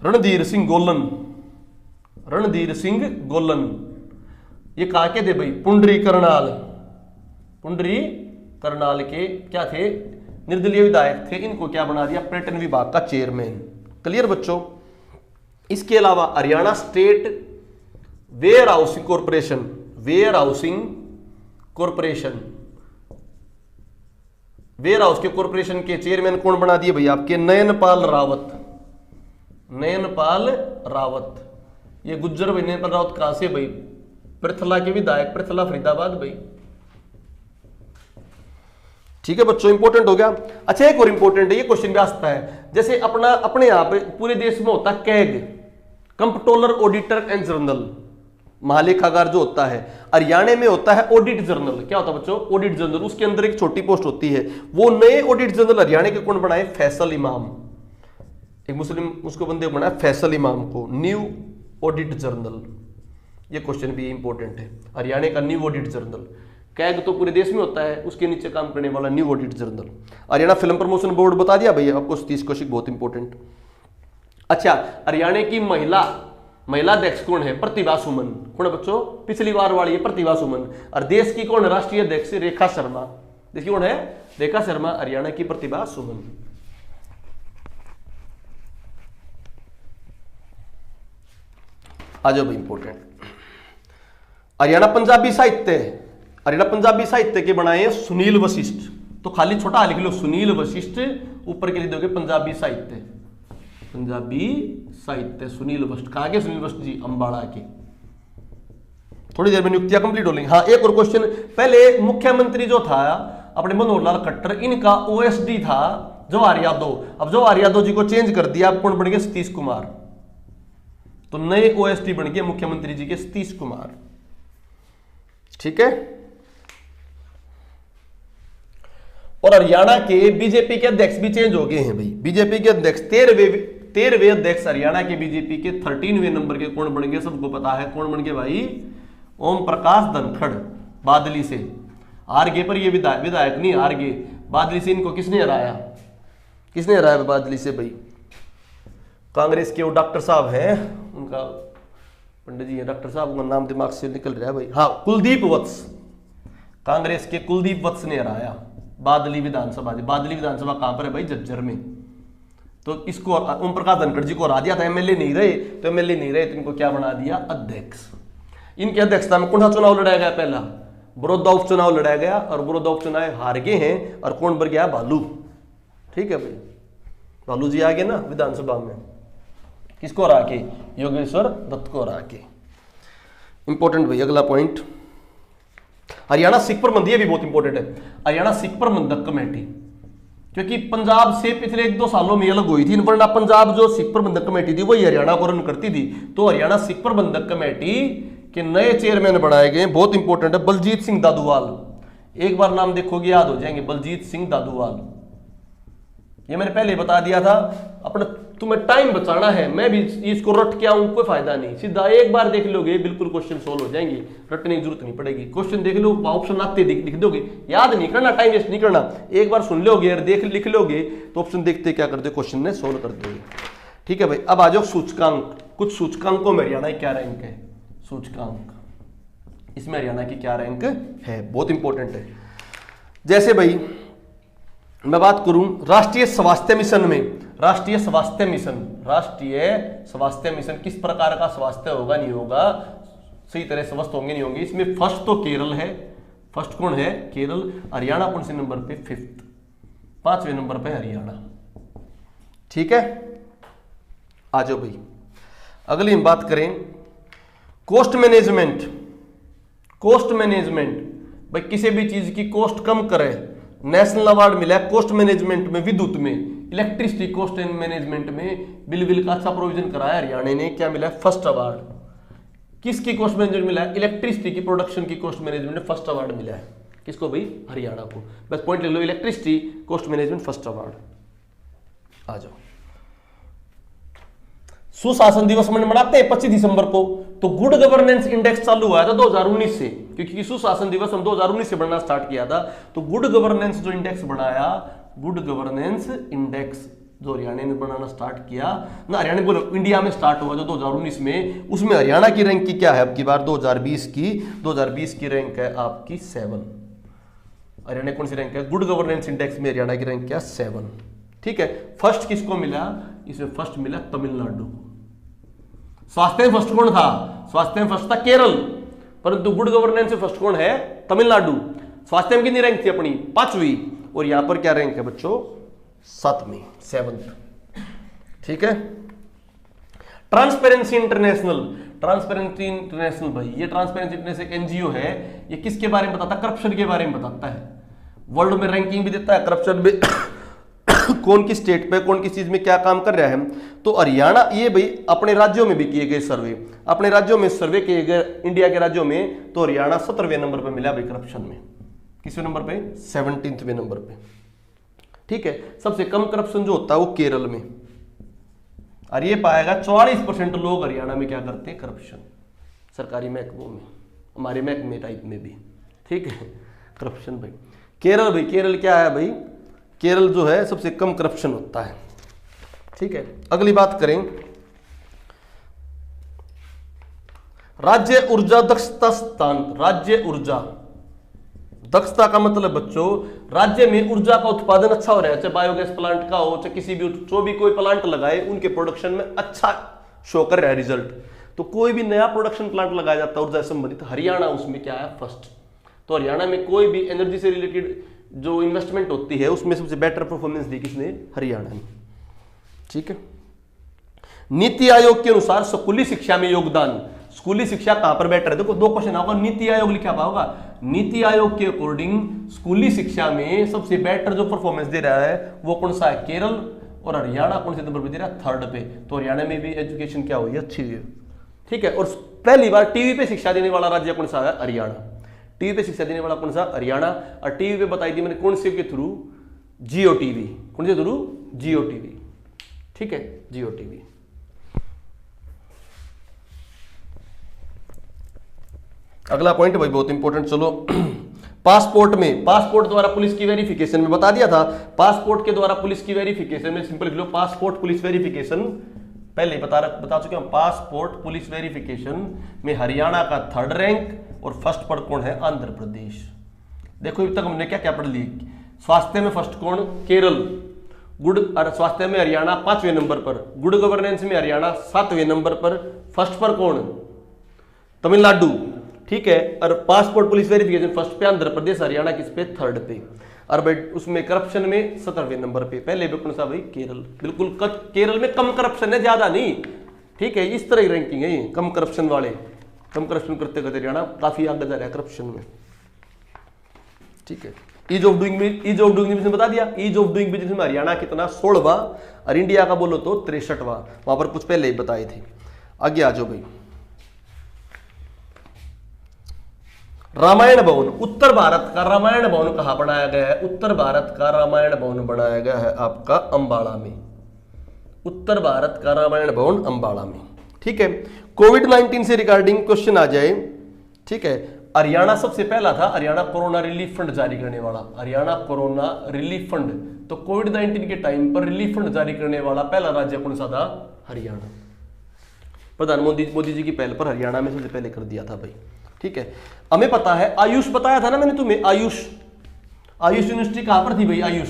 रणधीर सिंह गोलन। ये कहां के थे भाई, पुंडरी करनाल के क्या थे, निर्दलीय विधायक थे। इनको क्या बना दिया, पर्यटन विभाग का चेयरमैन। क्लियर बच्चों। इसके अलावा Haryana state warehousing corporation के चेयरमैन कौन बना दिए भाई, आपके नयनपाल रावत। ये गुज्जर भाई, नयनपाल रावत कहां से भाई, पृथला के विधायक, पृथला फरीदाबाद भाई। ठीक है बच्चों, इंपॉर्टेंट हो गया। अच्छा एक और इंपॉर्टेंट है, ये क्वेश्चन भी आ सकता है, जैसे अपने यहां पे पूरे देश में होता है CAG, comptroller auditor and general, महालेखागार जो होता है। हरियाणा में होता है ऑडिट जर्नल। क्या होता है बच्चों, ऑडिट जर्नल। उसके अंदर एक छोटी पोस्ट होती है। वो नए ऑडिट जर्नल हरियाणा के कौन बनाए, फैसल इमाम। एक मुस्लिम उसको बंदे बनाया फैसल इमाम को, न्यू ऑडिट जर्नल। ये क्वेश्चन भी इंपॉर्टेंट है, हरियाणा का न्यू ऑडिट जर्नल। कैग तो पूरे देश में होता है, उसके नीचे काम करने वाला new audit journal. Haryana film promotion board बता दिया भैया आपको, 30 क्वेश्चन बहुत इंपॉर्टेंट। अच्छा, हरियाणा की महिला अध्यक्ष कौन है, प्रतिभा सुमन। कौन है बच्चों, पिछली बार वाली है प्रतिभा सुमन। और देश की कौन है राष्ट्रीय अध्यक्ष, रेखा शर्मा। देखिए कौन है, रेखा शर्मा। हरियाणा की प्रतिभा सुमन। आ जाओ भाई इंपॉर्टेंट। हरियाणा पंजाबी साहित्य, हरियाणा पंजाबी साहित्य के बनाए सुनील वशिष्ठ, तो खाली छोटा लिख लो सुनील वशिष्ठ, ऊपर के लिख दोगे पंजाबी साहित्य, पंजाबी साहित्य सुनील वशिष्ठ। कहां के सुनील वशिष्ठ जी? अंबाला के। थोड़ी देर में नियुक्तियां कंप्लीट हो लेंगी। हाँ, एक और क्वेश्चन, पहले मुख्यमंत्री जो था अपने मनोहर लाल खट्टर, इनका ओएसडी था जवाहर यादव। अब जवाहर यादव जी को चेंज कर दिया, अब कौन बन गए? सतीश कुमार। तो नए ओएसडी बन गए मुख्यमंत्री जी के सतीश कुमार। ठीक है। और हरियाणा के बीजेपी के अध्यक्ष भी चेंज हो गए हैं भाई। बीजेपी के अध्यक्ष 13वें अध्यक्ष हरियाणा के बीजेपी के 13वें नंबर के कौन बन गए? सबको पता है कौन बन गए भाई? ओम प्रकाश धनखड़, बादली से हार गए, पर ये विधायक नहीं हार गए। बादली से इनको किसने हराया? किसने हराया बादली से भाई? कांग्रेस के वो डॉक्टर साहब हैं, उनका पंडित जी है डॉक्टर साहब, उनका नाम दिमाग से निकल रहा है भाई। हाँ, कुलदीप वत्स, कांग्रेस के कुलदीप वत्स ने हराया बादली विधानसभा। बादली विधानसभा कहां पर है भाई? झज्जर में। तो इसको ओम प्रकाश धनखड़ जी को हरा दिया था, एमएलए नहीं रहे, तो एमएलए नहीं रहे तो इनको क्या बना दिया? अध्यक्ष। इनकी अध्यक्षता में कौन सा चुनाव लड़ाया गया? पहला बड़ौदा उपचुनाव लड़ाया गया, और बड़ौदा उपचुनाव हार गए हैं, और कौन बन गया? भालू। ठीक है भाई, भालू जी आ गए ना विधानसभा में। किसको हरा के? योगेश्वर दत्त को हरा के। इंपॉर्टेंट भाई अगला पॉइंट, हरियाणा सिख प्रबंध, ये भी बहुत इंपॉर्टेंट है। हरियाणा सिख प्रबंधक कमेटी, क्योंकि पंजाब से पिछले 1-2 सालों में अलग हुई थी, वरना पंजाब जो सिख प्रबंधक कमेटी थी वही हरियाणा को रन करती थी। तो हरियाणा सिख प्रबंधक कमेटी के नए चेयरमैन बनाए गए, बहुत इंपॉर्टेंट है, बलजीत सिंह दादूवाल। एक बार नाम देखोगे याद हो जाएंगे, बलजीत सिंह दादूवाल। ये मैंने पहले बता दिया था, अपना तुम्हें टाइम बचाना है, मैं भी इसको रट के आऊं कोई फायदा नहीं, सीधा एक बार देख लोगे बिल्कुल क्वेश्चन सोल्व हो जाएंगे, रटने की जरूरत नहीं पड़ेगी। क्वेश्चन देख लो, ऑप्शन आते लिख दोगे, याद नहीं करना, टाइम वेस्ट नहीं करना, एक बार सुन लोगे और लिख लोगे तो ऑप्शन देखते क्या करते क्वेश्चन ने सोल्व कर दोगे। ठीक है भाई, अब आ जाओ सूचकांक। कुछ सूचकांकों में हरियाणा क्या रैंक है? सूचकांक, इसमें हरियाणा की क्या रैंक है? बहुत इंपॉर्टेंट है। जैसे भाई मैं बात करूं राष्ट्रीय स्वास्थ्य मिशन में, राष्ट्रीय स्वास्थ्य मिशन किस प्रकार का स्वास्थ्य होगा, नहीं होगा, सही तरह स्वस्थ होंगे नहीं होंगे, इसमें फर्स्ट तो केरल है। फर्स्ट कौन है? केरल। हरियाणा कौन से नंबर पे? 5th, 5वें नंबर पे हरियाणा। ठीक है, आ जाओ भाई अगली हम बात करें कॉस्ट मैनेजमेंट। कॉस्ट मैनेजमेंट भाई किसी भी चीज की कॉस्ट कम करे, नेशनल अवार्ड मिला है कॉस्ट मैनेजमेंट में, विद्युत में, इलेक्ट्रिसिटी कॉस्ट एंड मैनेजमेंट में बिल का अच्छा प्रोविजन कराया हरियाणा ने, क्या मिला है? First award. किसकी कॉस्ट मैनेजमेंट मिला है? इलेक्ट्रिसिटी की प्रोडक्शन की कॉस्ट मैनेजमेंट में फर्स्ट अवार्ड मिला है। किसको भाई? हरियाणा को। बस पॉइंट ले लो, electricity cost management first award. आ जाओ, सुशासन दिवस में मनाते हैं 25 दिसंबर को, तो गुड गवर्नेंस इंडेक्स चालू हुआ था 2019 से, क्योंकि सुशासन दिवस हम 2019 से बनना स्टार्ट किया था। तो गुड गवर्नेंस जो इंडेक्स बनाया, गुड गवर्नेंस इंडेक्स जो हरियाणा ने बनाना स्टार्ट किया ना, हरियाणा बोलो इंडिया में स्टार्ट हुआ जो 2019 में, उसमें हरियाणा की रैंक की क्या है अब की बार? 2020 की रैंक है आपकी 7। हरियाणा कौन सी रैंक है? गुड गवर्नेंस इंडेक्स में हरियाणा की रैंक क्या? 7। ठीक है, फर्स्ट किसको मिला? इसमें फर्स्ट मिला तमिलनाडु। स्वास्थ्य में फर्स्ट कौन था? स्वास्थ्य में फर्स्ट था केरल, परंतु गुड गवर्नेंस में फर्स्ट कौन है? तमिलनाडु। स्वास्थ्य में कितनी रैंक थी अपनी? 5वीं, और यहां पर क्या रैंक है बच्चों? 7वीं, 7th। ठीक है, ट्रांसपेरेंसी इंटरनेशनल। ट्रांसपेरेंसी इंटरनेशनल भाई, ये ट्रांसपेरेंसी इंटरनेशनल एनजीओ है, ये किसके बारे में बताता है? करप्शन के बारे में बताता है। वर्ल्ड में रैंकिंग भी देता है करप्शन में कौन किस स्टेट पे कौन किस चीज में क्या काम कर रहा है। तो हरियाणा, ये भाई अपने राज्यों में भी किए गए सर्वे, अपने राज्यों में सर्वे किए गए इंडिया के राज्यों में, तो हरियाणा 17वें नंबर पे मिला भाई करप्शन में। किसवें नंबर पे? 17वें नंबर पे। ठीक है, सबसे कम करप्शन जो होता है वो केरल में, और ये पाएगा 44% लोग हरियाणा में क्या करते हैं? करप्शन। सरकारी महकमों में, हमारे महकमे टाइप में भी। ठीक है, करप्शन भाई। केरल भाई, केरल क्या है भाई? केरल जो है सबसे कम करप्शन होता है। ठीक है, अगली बात करें राज्य ऊर्जा दक्षता स्थान। राज्य ऊर्जा दक्षता का मतलब बच्चों, राज्य में ऊर्जा का उत्पादन अच्छा हो रहा है, चाहे बायोगैस प्लांट का हो, चाहे किसी भी, जो भी कोई प्लांट लगाए उनके प्रोडक्शन में अच्छा शो कर रहा है रिजल्ट। तो कोई भी नया प्रोडक्शन प्लांट लगाया जाता है ऊर्जा से संबंधित, हरियाणा उसमें क्या है, फर्स्ट। तो हरियाणा में कोई भी एनर्जी से रिलेटेड जो इन्वेस्टमेंट होती है उसमें सबसे बेटर परफॉर्मेंस दी किसने, हरियाणा ने। ठीक है। नीति आयोग के अनुसार स्कूली शिक्षा में योगदान, स्कूली शिक्षा कहां पर बेटर है, देखो दो क्वेश्चन होगा, नीति आयोग लिखा हुआ होगा, नीति आयोग के अकॉर्डिंग स्कूली शिक्षा में सबसे बेटर जो परफॉर्मेंस दे रहा है वो कौन सा है, केरल, और हरियाणा कौन से नंबर पे दे रहा है, थर्ड पे। तो हरियाणा में भी एजुकेशन क्या हुई है, अच्छी हुई है। ठीक है। और पहली बार टीवी पे शिक्षा देने वाला राज्य कौन सा है, हरियाणा। टीवी पे शिक्षा देने वाला कौन सा, हरियाणा। और टीवी पे बताई थी मैंने कौन से के थ्रू, जियो टीवी, कौन से थ्रू, जियो टीवी। ठीक है, जियो टीवी। अगला पॉइंट भाई बहुत इंपॉर्टेंट, चलो पासपोर्ट में, पासपोर्ट द्वारा पुलिस की वेरिफिकेशन में बता दिया था, पासपोर्ट के द्वारा पुलिस की वेरिफिकेशन में सिंपल लिख लो, पासपोर्ट पुलिस वेरिफिकेशन पहले बता चुके हम, पासपोर्ट पुलिस वेरिफिकेशन में हरियाणा का थर्ड रैंक और फर्स्ट पर कौन है, आंध्र प्रदेश। देखो अभी तक हमने क्या क्या पढ़ ली, स्वास्थ्य में फर्स्ट कौन, केरल, गुड स्वास्थ्य में हरियाणा 5वें नंबर पर, गुड गवर्नेंस में हरियाणा 7वें नंबर पर, फर्स्ट पर कौन, तमिलनाडु। ठीक है। और पासपोर्ट पुलिस वेरिफिकेशन फर्स्ट पे आंध्र प्रदेश, हरियाणा किस पे, थर्ड पे। और भाई उसमें करप्शन में 17वें नंबर पे, पहले भी कौन सा भाई, केरल। बिल्कुल केरल में कम करप्शन है, ज्यादा नहीं। ठीक है, इस तरह की रैंकिंग है ये, कम करप्शन वाले, कम करप्शन करते करते हरियाणा काफी आगे जा रहा है करप्शन में। ठीक है। ईज ऑफ डूइंग बिजनेस बता दिया, ईज ऑफ डूइंग बिजनेस में हरियाणा कितना, 16वां, और इंडिया का बोलो तो 63वां, वहां पर कुछ पहले ही बताए थे। आगे आ जाओ भाई, रामायण भवन, उत्तर भारत का रामायण भवन कहां बनाया गया है, उत्तर भारत का रामायण भवन बनाया गया है आपका अंबाला में, उत्तर भारत का रामायण भवन अंबाला में। ठीक है। कोविड-19 से रिगार्डिंग क्वेश्चन आ जाए। ठीक है। हरियाणा सबसे पहला था, हरियाणा कोरोना रिलीफ फंड जारी करने वाला, हरियाणा कोरोना रिलीफ फंड। तो कोविड-19 के टाइम पर रिलीफ फंड जारी करने वाला पहला राज्य कौन सा था, हरियाणा। प्रधानमंत्री मोदी जी की पहल पर हरियाणा में सबसे पहले कर दिया था भाई। ठीक है। हमें पता है, आयुष बताया था ना मैंने तुम्हें, आयुष, आयुष यूनिवर्सिटी कहां पर थी भाई, आयुष,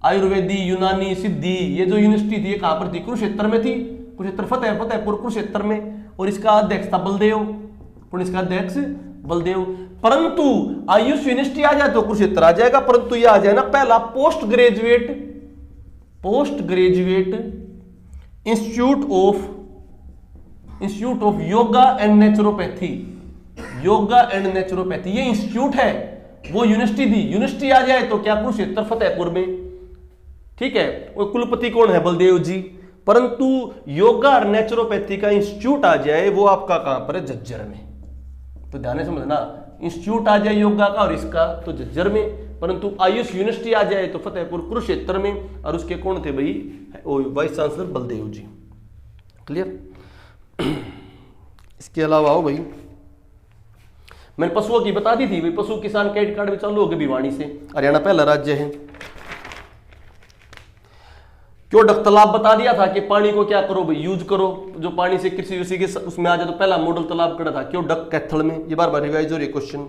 आयुर्वेदी, यूनानी, सिद्धि, ये जो यूनिवर्सिटी थी ये कहां पर थी, कुरुक्षेत्र में थी, कुरुक्षेत्र फतेहपुर कुरुक्षेत्र में, और इसका अध्यक्ष था बलदेव, कौन इसका अध्यक्ष, बलदेव। परंतु आयुष यूनिवर्सिटी आ जाए तो कुरुक्षेत्र आ जाएगा, परंतु ये आ जाए ना पहला post graduate institute of yoga and naturopathy, yoga and naturopathy, ये इंस्टीट्यूट है, वो यूनिवर्सिटी थी, यूनिवर्सिटी आ जाए तो क्या, कुरुक्षेत्र फतेहपुर में। ठीक है। और कुलपति कौन है, बलदेव जी। परंतु योगा और नेचुरोपैथी का इंस्टीट्यूट आ जाए वो आपका कहां पर है, झज्जर में। तो ध्यान से समझना, इंस्टीट्यूट आ जाए योगा का और इसका तो झज्जर में, परंतु आयुष यूनिवर्सिटी आ जाए तो फतेहपुर कुरुक्षेत्र में, और उसके कौन थे भाई, वाइस चांसलर बलदेव जी। क्लियर। इसके अलावा हो भाई, मैंने पशुओं की बता दी थी भाई, पशु किसान क्रेडिट कार्ड में चालू हो गए भिवानी से, हरियाणा पहला राज्य है। क्यों डक तालाब बता दिया था कि पानी को क्या करो भाई, यूज करो, जो पानी से कृषि उसी के उसमें आ जाए, तो पहला मॉडल तालाब कड़ा था, क्यों डक कैथल में, ये बार बार रिवाइज हो रही क्वेश्चन।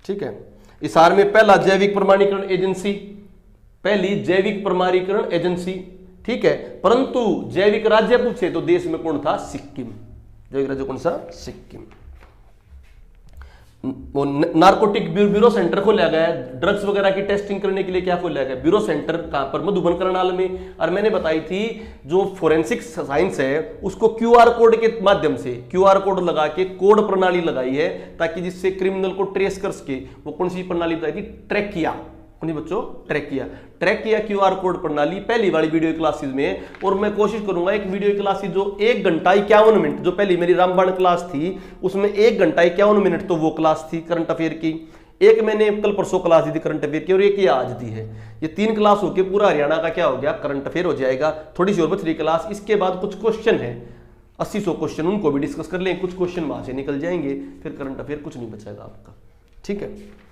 ठीक है। हिसार में पहला जैविक प्रमाणीकरण एजेंसी, पहली जैविक प्रमाणीकरण एजेंसी। ठीक है। परंतु जैविक राज्य पूछे तो देश में कौन था, सिक्किम, जैविक राज्य कौन सा, सिक्किम। वो नार्कोटिक ब्यूरो सेंटर खोला गया है, ड्रग्स वगैरह की टेस्टिंग करने के लिए क्या खोला गया, ब्यूरो सेंटर, कहां पर, मधुबन करनाल में। और मैंने बताई थी जो फोरेंसिक साइंस है उसको क्यूआर कोड के माध्यम से, क्यूआर कोड लगा के कोड प्रणाली लगाई है ताकि जिससे क्रिमिनल को ट्रेस कर सके। वो कौन सी प्रणाली बताई थी, ट्रैकिया, बच्चों, ट्रैकिया क्यूआर कोड प्रणाली पहली वाली वीडियो क्लासेस में। और मैं कोशिश करूंगा एक वीडियो क्लासेस जो 1 घंटा 51 मिनट, जो पहली मेरी रामबाण क्लास थी उसमें 1 घंटा 51 मिनट तो वो क्लास थी करंट अफेयर की, एक मैंने कल परसों क्लास दी थी करंट अफेयर की, और एक ये आज दी है। ये 3 क्लास होके पूरा हरियाणा का क्या हो गया, करंट अफेयर हो जाएगा। थोड़ी सी और बच रही क्लास, इसके बाद कुछ क्वेश्चन है 80-100 क्वेश्चन, उनको भी डिस्कस कर लें, कुछ क्वेश्चन वहां से निकल जाएंगे, फिर करंट अफेयर कुछ नहीं बचेगा आपका। ठीक है।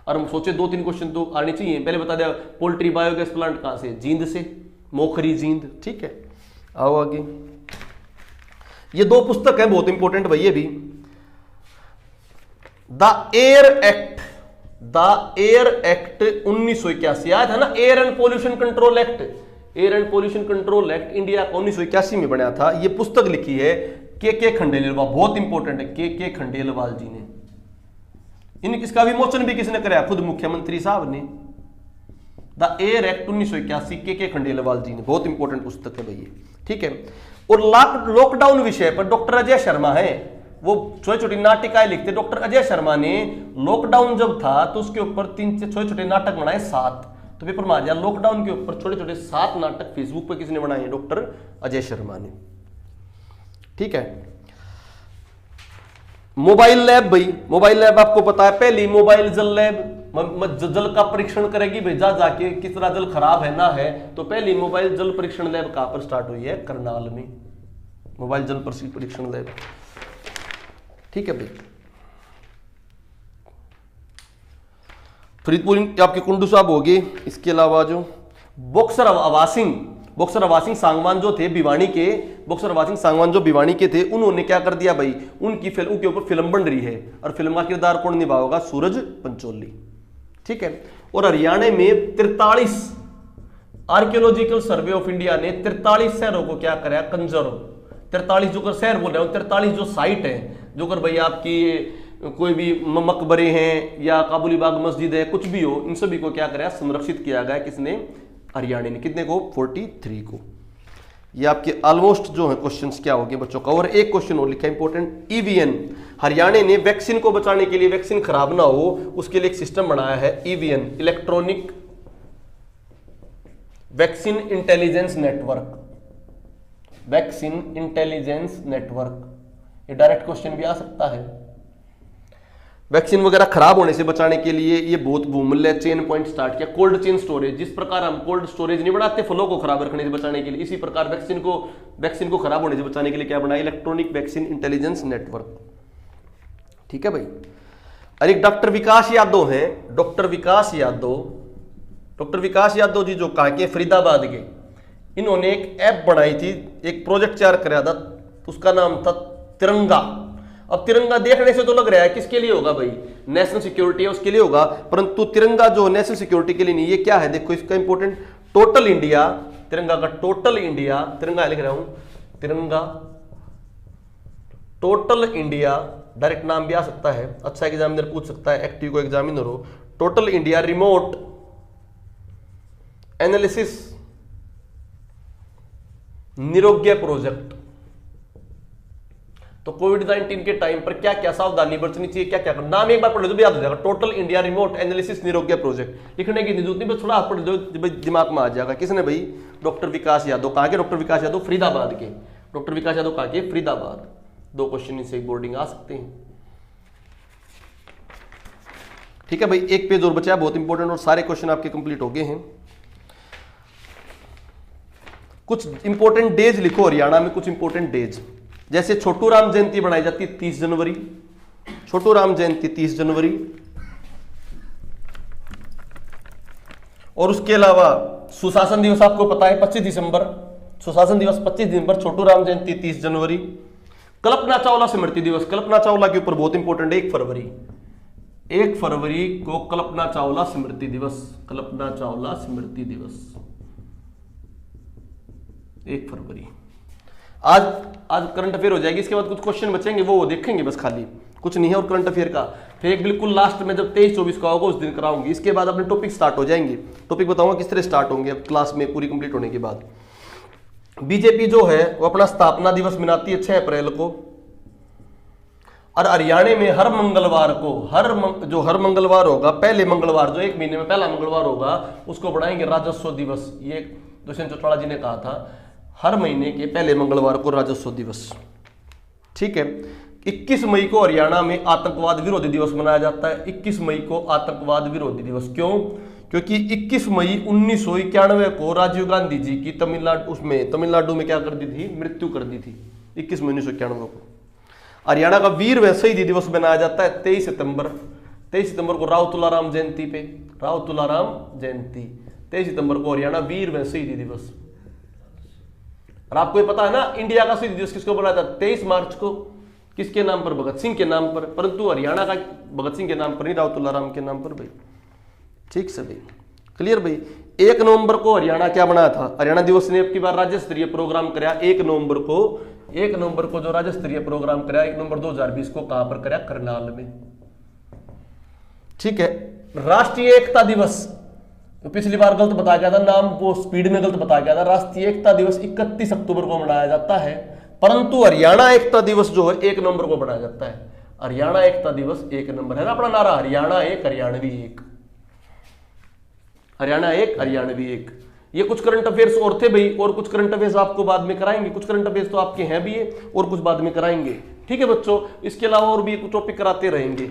और हम सोचे 2-3 क्वेश्चन तो आने चाहिए। पहले बता दिया पोल्ट्री बायोगैस प्लांट कहां से, जींद से, मोखरी जींद। ठीक है। आओ आगे, ये 2 पुस्तक है बहुत इंपॉर्टेंट भाई, ये भी, द एयर एक्ट 1981 याद है ना, air and pollution control act, air and pollution control act India का 1981 में बनाया था। ये पुस्तक लिखी है के खंडेलवाल, बहुत इंपॉर्टेंट है, के खंडेलवाल जी ने। इसका विमोचन भी किसने कराया? खुद मुख्यमंत्री साहब ने। द एयर एक्ट 1981 के खंडेलवाल जी ने, बहुत इंपॉर्टेंट पुस्तक है भैया, ठीक है। और लॉकडाउन विषय पर डॉक्टर अजय शर्मा है, वो छोटी छोटी नाटिकाएं लिखते। डॉक्टर अजय शर्मा ने लॉकडाउन जब था तो उसके ऊपर 3 छोटे छोटे नाटक बनाए, 7। तो पेपर में आ जाए, लॉकडाउन के ऊपर छोटे छोटे 7 नाटक फेसबुक पर किसने बनाए? डॉक्टर अजय शर्मा ने, ठीक है। मोबाइल लैब भाई, मोबाइल लैब आपको पता है, पहली मोबाइल जल लैब जल का परीक्षण करेगी भाई, जा जाके किस तरह जल खराब है ना है। तो पहली मोबाइल जल परीक्षण लैब कहां पर स्टार्ट हुई है? करनाल में, मोबाइल जल परीक्षण लैब, ठीक है भाई। फरीदपुर आपके कुंडू साहब हो गए। इसके अलावा जो बॉक्सर अवासिंग सांगवान जो थे भिवानी के, बॉक्सर अवासिंग सांगवान जो भिवानी के थे, उन्होंने क्या कर दिया भाई, उनकी फिल्म, उनके ऊपर फिल्म बन रही है और फिल्म का किरदार कौन निभाएगा? सूरज पंचोली, ठीक है। और हरियाणा में 43 आर्कियोलॉजिकल सर्वे ऑफ इंडिया ने 43 शहरों को क्या कराया? कंजर्व। 43 जो कर शहर बोल रहे हो, 43 जो साइट है, जो कर भाई आपकी कोई भी मकबरे हैं या काबुली बाग मस्जिद है, कुछ भी हो, इन सभी को क्या कराया? संरक्षित किया गया। किसने? हरियाणा ने। कितने को? 43 को। ये आपके ऑलमोस्ट जो है क्वेश्चंस क्या हो गए बच्चों का। और एक क्वेश्चन और लिखा इंपॉर्टेंट, ईवीएन। हरियाणा ने वैक्सीन को बचाने के लिए, वैक्सीन खराब ना हो उसके लिए एक सिस्टम बनाया है, Evion, electronic vaccine intelligence network, vaccine intelligence network. ये डायरेक्ट क्वेश्चन भी आ सकता है। वैक्सीन वगैरह खराब होने से बचाने के लिए ये बहुत बहुमूल्य चेन पॉइंट स्टार्ट किया। कोल्ड चेन स्टोरेज, जिस प्रकार हम कोल्ड स्टोरेज नहीं बनाते फलों को खराब रखने से बचाने के लिए, इसी प्रकार वैक्सीन को खराब होने से बचाने के लिए क्या बनाया? इलेक्ट्रॉनिक वैक्सीन इंटेलिजेंस नेटवर्क, ठीक है भाई। और एक डॉक्टर विकास यादव है, डॉक्टर विकास यादव जी जो कहा के फरीदाबाद के, इन्होंने एक ऐप बनाई थी, एक प्रोजेक्ट तैयार कराया था, उसका नाम था तिरंगा। अब तिरंगा देखने से तो लग रहा है किसके लिए होगा भाई? नेशनल सिक्योरिटी है उसके लिए होगा, परंतु तिरंगा जो नेशनल सिक्योरिटी के लिए नहीं। ये क्या है? देखो इसका इंपॉर्टेंट, टोटल इंडिया, तिरंगा का टोटल इंडिया, तिरंगा लिख रहा हूं, तिरंगा टोटल इंडिया, डायरेक्ट नाम भी आ सकता है, अच्छा एग्जामिनर पूछ सकता है, एक्टिव को एग्जामिनर हो। टोटल इंडिया रिमोट एनालिसिस निरोग्य प्रोजेक्ट। तो कोविड-19 के टाइम पर क्या क्या सावधानी बरतनी चाहिए, क्या क्या, नाम एक बार पढ़ लो तो याद हो जाएगा। टोटल इंडिया रिमोट एनालिसिस निरोग्य प्रोजेक्ट, लिखने की जरूरत नहीं, बस थोड़ा पढ़ लो दिमाग में आ जाएगा। किसने भाई? डॉक्टर विकास यादव। कहां के? डॉक्टर विकास यादव फरीदाबाद के। डॉक्टर विकास यादव कहां के? फरीदाबाद। 2 क्वेश्चन इनसे बोर्डिंग आ सकते हैं, ठीक है भाई। एक पेज और बचा है बहुत इंपॉर्टेंट, और सारे क्वेश्चन आपके कंप्लीट हो गए हैं। कुछ इंपॉर्टेंट डेज लिखो हरियाणा में, कुछ इंपॉर्टेंट डेज, जैसे छोटू राम जयंती बनाई जाती है 30 जनवरी, छोटू राम जयंती 30 जनवरी। और उसके अलावा सुशासन दिवस आपको पता है 25 दिसंबर, सुशासन दिवस 25 दिसंबर, छोटू राम जयंती 30 जनवरी। कल्पना चावला स्मृति दिवस, कल्पना चावला के ऊपर बहुत इंपॉर्टेंट है, 1 फरवरी को कल्पना चावला स्मृति दिवस, कल्पना चावला स्मृति दिवस 1 फरवरी। आज करंट अफेयर हो जाएगी, इसके बाद कुछ क्वेश्चन बचेंगे वो देखेंगे बस, खाली कुछ नहीं है। और करंट अफेयर का फिर एक बिल्कुल लास्ट में जब 23-24 का होगा उस दिन कराऊंगी। इसके बाद अपने टॉपिक स्टार्ट हो जाएंगे, टॉपिक बताऊंगा किस तरह स्टार्ट होंगे अब क्लास में पूरी कंप्लीट होने के बाद। बीजेपी जो है वो अपना स्थापना दिवस मनाती है 6 अप्रैल को। और हरियाणा में हर मंगलवार को, हर मंगलवार होगा, पहले मंगलवार जो 1 महीने में पहला मंगलवार होगा उसको बनाएंगे राजस्व दिवस। ये दुष्यंत चौटाला जी ने कहा था, हर महीने के पहले मंगलवार को राजस्व दिवस, ठीक है। 21 मई को हरियाणा में आतंकवाद विरोधी दिवस मनाया जाता है। 21 मई को आतंकवाद विरोधी दिवस, क्यों? क्योंकि 21 मई 1991 को राजीव गांधी जी की तमिलनाडु में क्या कर दी थी? मृत्यु कर दी थी 21 मई 1991 को। हरियाणा का वीर व शहीदी दिवस मनाया जाता है 23 सितंबर को राव तुलाराम जयंती पे, राव तुलाराम जयंती 23 सितंबर को हरियाणा वीर व शहीदी दिवस। और आपको ये पता है ना, इंडिया का शहीदी दिवस किसको बनाया था? 23 मार्च को। किसके नाम पर? भगत सिंह के नाम पर, परंतु हरियाणा का भगत सिंह के नाम पर नहीं, राव तुलाराम के नाम पर भाई, ठीक से भाई, क्लियर भाई। 1 नवंबर को हरियाणा क्या बनाया था? हरियाणा दिवस ने अब की बार राज्य स्तरीय प्रोग्राम कराया 1 नवंबर को, 1 नवंबर को जो राज्य स्तरीय प्रोग्राम कराया 1 नवंबर 2020 को कहां पर कराया? करनाल में। ठीक है। राष्ट्रीय एकता दिवस, तो पिछली बार गलत बताया गया था, नाम वो स्पीड में गलत बताया गया था। राष्ट्रीय एकता दिवस 31 अक्टूबर को मनाया जाता है, परंतु हरियाणा एकता दिवस जो है 1 नवंबर को मनाया जाता है। हरियाणा एकता दिवस 1 नवंबर है ना अपना नारा, हरियाणा एक हरियाणवी एक, हरियाणा एक हरियाणवी एक। ये कुछ करंट अफेयर्स और थे भाई, और कुछ करंट अफेयर्स आपको बाद में कराएंगे, कुछ करंट अफेयर्स तो आपके हैं भी है और कुछ बाद में कराएंगे। ठीक है बच्चों, इसके अलावा और भी कुछ टॉपिक कराते रहेंगे।